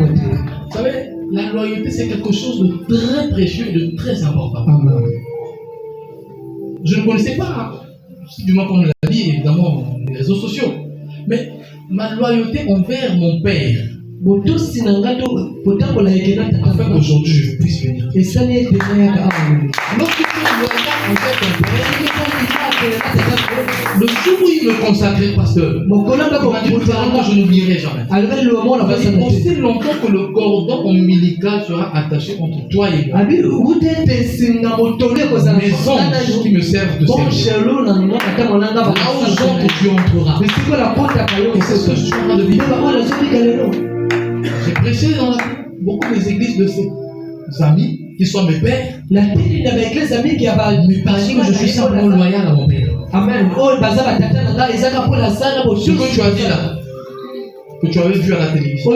Vous savez, la loyauté c'est quelque chose de très précieux et de très important. Je ne connaissais pas, du moins comme on l'a dit, évidemment, les réseaux sociaux, mais ma loyauté envers mon père, afin qu'aujourd'hui je puisse venir. Lorsque tu es loyal envers ton père, le jour où il me consacrait, pasteur, il m'a dit que je n'oublierai jamais. Aussi longtemps que le cordon ombilical sera attaché entre toi et moi, mes anges qui me servent de service, là où j'entre, tu entreras. Et c'est ce que je suis en train de vivre. J'ai prêché dans beaucoup des églises de ses amis qui sont mes pères. Mais parce que je suis simplement loyal à mon père. Amen. Ce que tu as dit là, que tu avais vu à la télévision,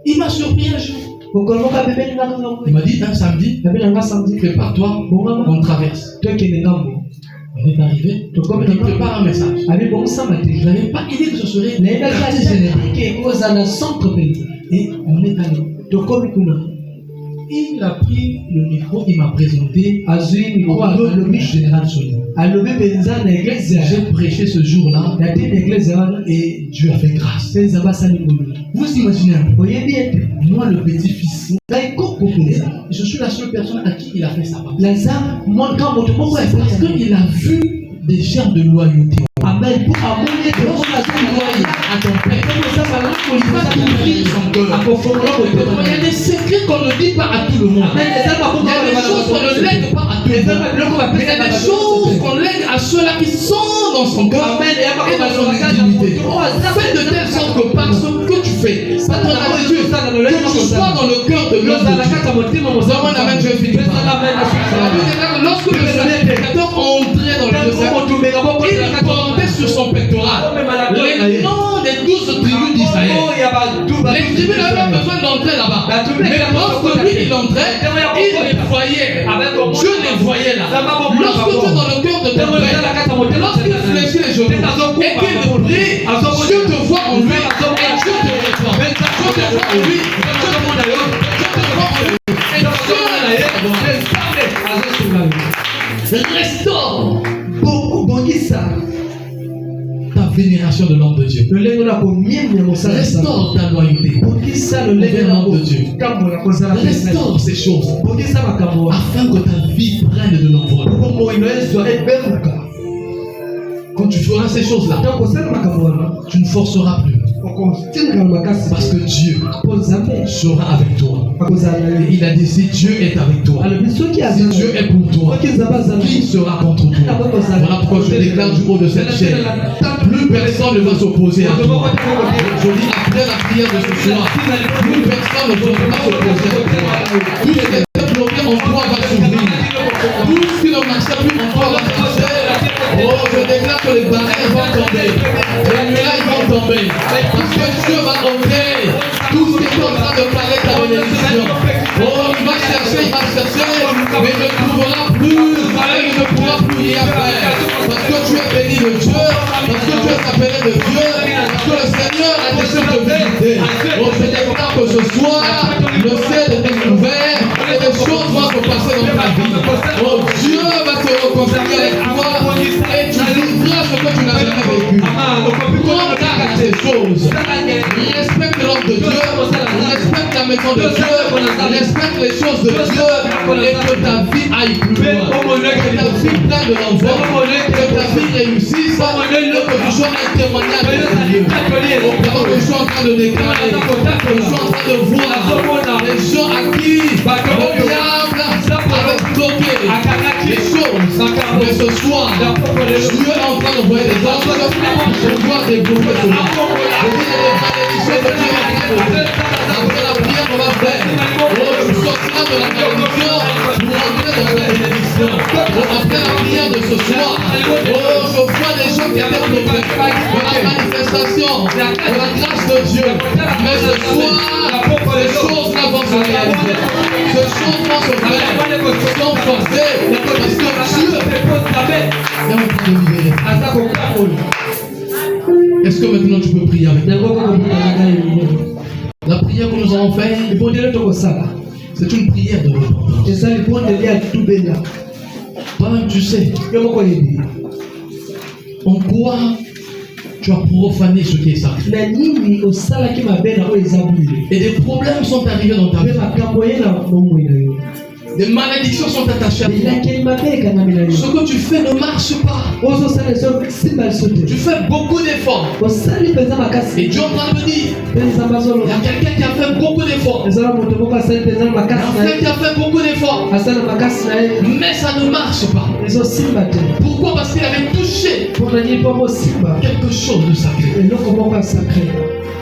il m'a surpris un jour. Il m'a dit un samedi, prépare-toi, on traverse. On est arrivé, il prépare un message. Je n'avais pas idée que ce serait quartier général. Et on est allé. Il a pris le micro, il m'a présenté le général Solide. J'ai prêché ce jour-là et Dieu a fait grâce. Vous imaginez un peu, moi le petit-fils, je suis la seule personne à qui il a fait ça. Parce qu'il a vu des germes de loyauté. Amen. Pour amener de loyauté à ton père, il va t'ouvrir son cœur. Il y a des secrets qu'on ne dit pas à tout le monde. Il y a des choses qu'on ne lègue pas à tout le monde. Il y a des choses qu'on lègue à ceux-là qui sont dans son cœur et dans son intimité. Fais de telle sorte que par ce que tu fais, par ton attitude, que tu sois dans le cœur de l'homme de Dieu. Amen, je vais finir. Lorsque le sacrificateur entrait dans le sacrifice, il portait sur son pectoral les noms des 12 tribus d'Israël. Les tribus n'avaient pas besoin d'entrer là-bas. Mais lorsque lui il entrait, il les voyait. Dieu les voyait là. Lorsque tu es dans le cœur de ton père, lorsqu'il fléchit les genoux et qu'il prie, Dieu te voit en lui et Dieu te reçoit. Dieu te voit en lui, Dieu te voit en lui, et Dieu restaure ta vénération de l'homme de Dieu. Restaure ta loyauté envers l'homme de Dieu. Restaure ces choses afin que ta vie prenne de l'envol. Quand tu feras ces choses-là, tu ne forceras plus. Parce que Dieu sera avec toi. Et il a dit si Dieu est avec toi, si Dieu est pour toi, qui sera contre toi? Voilà pourquoi je déclare du haut de cette chaîne, plus personne ne va s'opposer à toi. Je dis après la prière de ce soir, plus personne ne va s'opposer à toi. Tout ce qui est bloqué en toi va s'ouvrir. Tout ce qui ne marche plus en toi va s'ouvrir. Oh, je déclare que les barrières vont tomber, les murailles vont tomber, parce que Dieu va entrer. Tout commencer dans ta vie. Oh, Dieu va te reconstruire avec toi et tu vivras ce que tu n'as jamais vécu. Prends garde à ces choses. Respecte l'homme de Dieu, respecte la maison de Dieu, respecte les choses de Dieu et que ta vie aille plus loin. Que ta vie prenne de l'envol, que ta vie réussisse, que tu sois un témoignage de Dieu. Que je suis en train de déclarer, que je suis en train de voir les gens à qui le diable avait bloqué les choses. Mais ce soir, Dieu est en train d'envoyer des anges pour pouvoir débloquer cela. Je dis les bénédictions de Dieu en train de faire. Après la prière qu'on va faire, tu sortiras de la malédiction pour entrer dans la bénédiction. Après la prière de ce soir, je vois des gens qui étaient bloqués de la manifestation de la grâce de Dieu. Mais ce soir, ces choses vont se réaliser. Ces choses vont se faire. Sont forcées parce que Dieu est en train de libérer. Est-ce que maintenant tu peux prier avec moi? La prière que nous allons faire, c'est une prière de repentance. Toi-même, tu sais en quoi tu as profané ce qui est sacré. Et des problèmes sont arrivés dans ta vie. Des malédictions sont attachées à toi. Ce que tu fais ne marche pas. Tu fais beaucoup d'efforts. Et Dieu est en train de me dire, il y a quelqu'un qui a fait beaucoup d'efforts. Il y a quelqu'un qui a fait beaucoup d'efforts. Mais ça ne marche pas. Pourquoi? Parce qu'il avait touché quelque chose de sacré.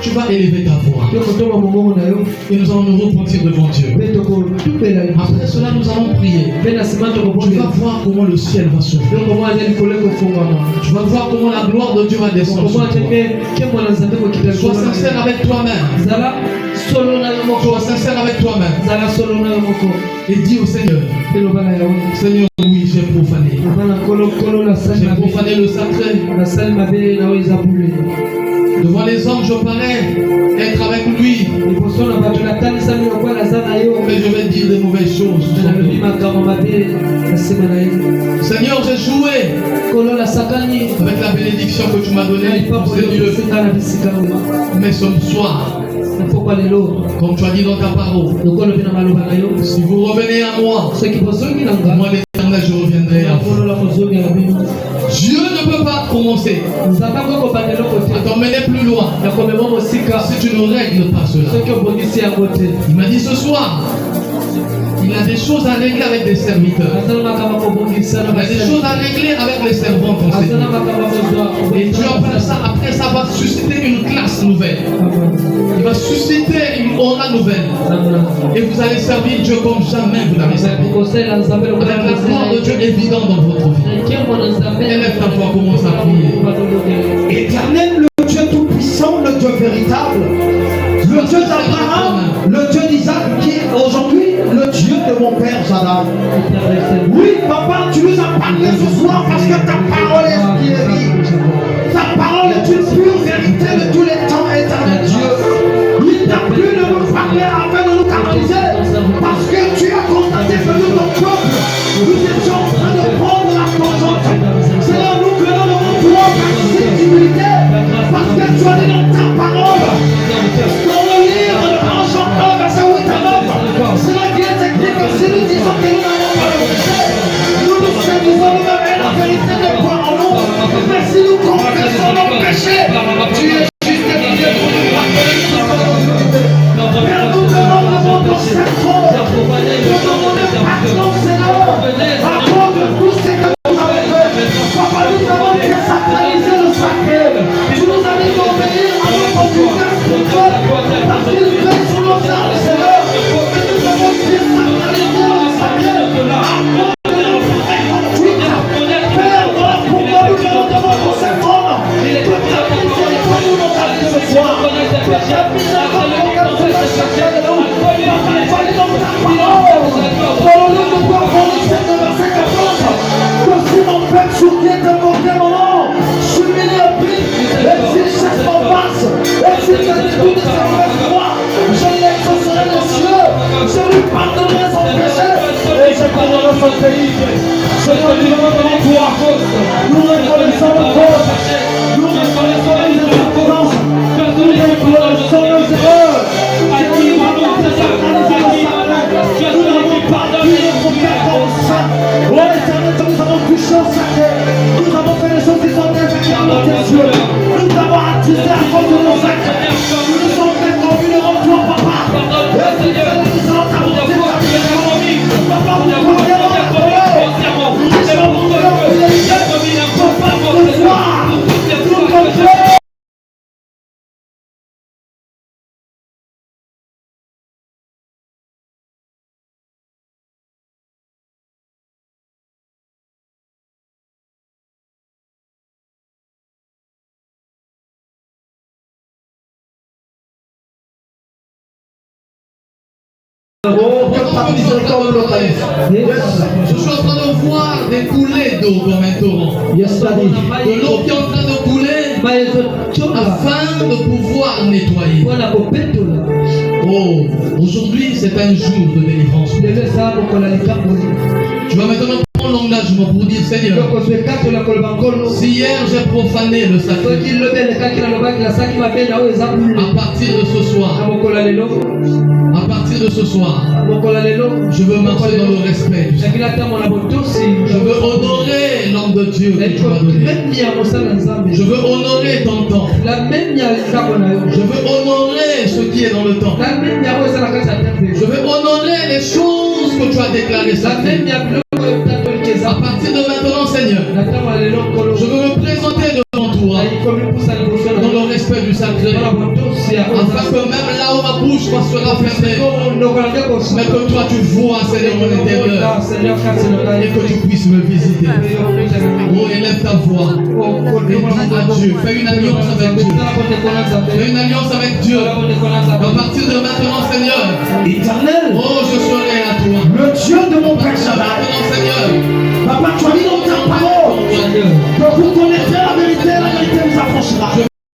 Tu vas élever ta voix. Et nous allons nous repentir devant Dieu. Après cela, nous allons prier. Tu vas voir comment le ciel va s'ouvrir. Tu vas voir comment la gloire de Dieu va descendre. Sois sincère avec toi-même. Sois sincère avec toi-même. Et dis au Seigneur, Seigneur, oui, j'ai profané. J'ai profané le sacré. Devant les hommes, je parais être avec lui. Mais je vais dire des mauvaises choses. Seigneur, j'ai joué avec la bénédiction que tu m'as donnée. Mais ce soir, comme tu as dit dans ta parole, si vous revenez à moi, moi l'Éternel, je reviendrai à vous. Dieu ne peut pas commencer à t'emmener plus loin si tu ne règles pas cela. Il m'a dit ce soir, il a des choses à régler avec des serviteurs. Il a des choses à régler avec les servantes. Et Dieu après ça va susciter une classe nouvelle. Il va susciter une aura nouvelle. Et vous allez servir Dieu comme jamais vous l'avez servi. Avec la gloire de Dieu évidente dans votre vie. Élève ta voix, commence à prier. Éternel, le Dieu tout-puissant, le Dieu véritable, le Dieu d'Abraham, le Dieu d'Isaac, qui est aujourd'hui le Dieu de mon Père Zadam. Oui, papa, tu nous as parlé ce soir parce que ta parole est vie. Ta parole est une pure vérité de tous les temps, éternel Dieu. Il t'a plu de nous parler afin de nous canaliser parce que tu as constaté que nous, ton peuple, nous étions en train de prendre la conscience. C'est là nous que nous devons pouvoir pratiquer l'humilité parce que tu as dit dans ta parole, dans le livre de 1 Jean 1, verset 8 à 9, c'est là qu'il est écrit que si nous disons que nous n'avons pas le péché, nous nous séduisons nous-mêmes et la vérité n'est pas en nous. Mais si nous confessons nos péchés, tu es juste et fidèle pour nous pardonner. Père, nous devons c'est qu'on a notre pays. Seigneur, nous venons devant toi. Nous reconnaissons nos fautes. Nous reconnaissons les insuffisances. Nous reconnaissons nos erreurs. Nous n'avons pas pu notre Père comme ça. Oh Éternel, nous avons touché au sacré. Nous avons fait les choses qui sont inférieures à tes yeux. Nous avons attristé à cause de nos actes. Nous nous sommes fait conduire devant toi, papa. Et nous allons t'avancer par tes économiques. Papa, vous croyez dans la colère. Nous sommes en train de fidélité. Papa, pour te voir. Nous comprenons. Je suis en train de voir des coulées d'eau comme un torrent. De l'eau qui est en train de couler afin de pouvoir nettoyer. Oh, aujourd'hui c'est un jour de délivrance. Tu vas maintenant prendre l'engagement pour dire Seigneur, si hier j'ai profané le sacré, à partir de ce soir, je veux marcher dans le respect du Seigneur. Je veux honorer l'homme de Dieu que tu m'as donné. Je veux honorer ton temps. Je veux honorer ce qui est dans le temps. Je veux honorer les choses que tu as déclarées sacrées. À partir de maintenant, Seigneur, je veux me présenter devant toi dans le respect du sacré, afin que même là où ma bouche sera fermée, mais que toi tu vois, Seigneur, mon intérieur, et que tu puisses me visiter. Oh, élève ta voix et dis à Dieu, fais une alliance avec Dieu. Fais une alliance avec Dieu. À partir de maintenant, Seigneur, Éternel, oh, je serai à toi. le Dieu de mon Père Shaddai. Seigneur, Papa, tu as dit dans ta parole que vous connaîtrez la vérité nous affranchira.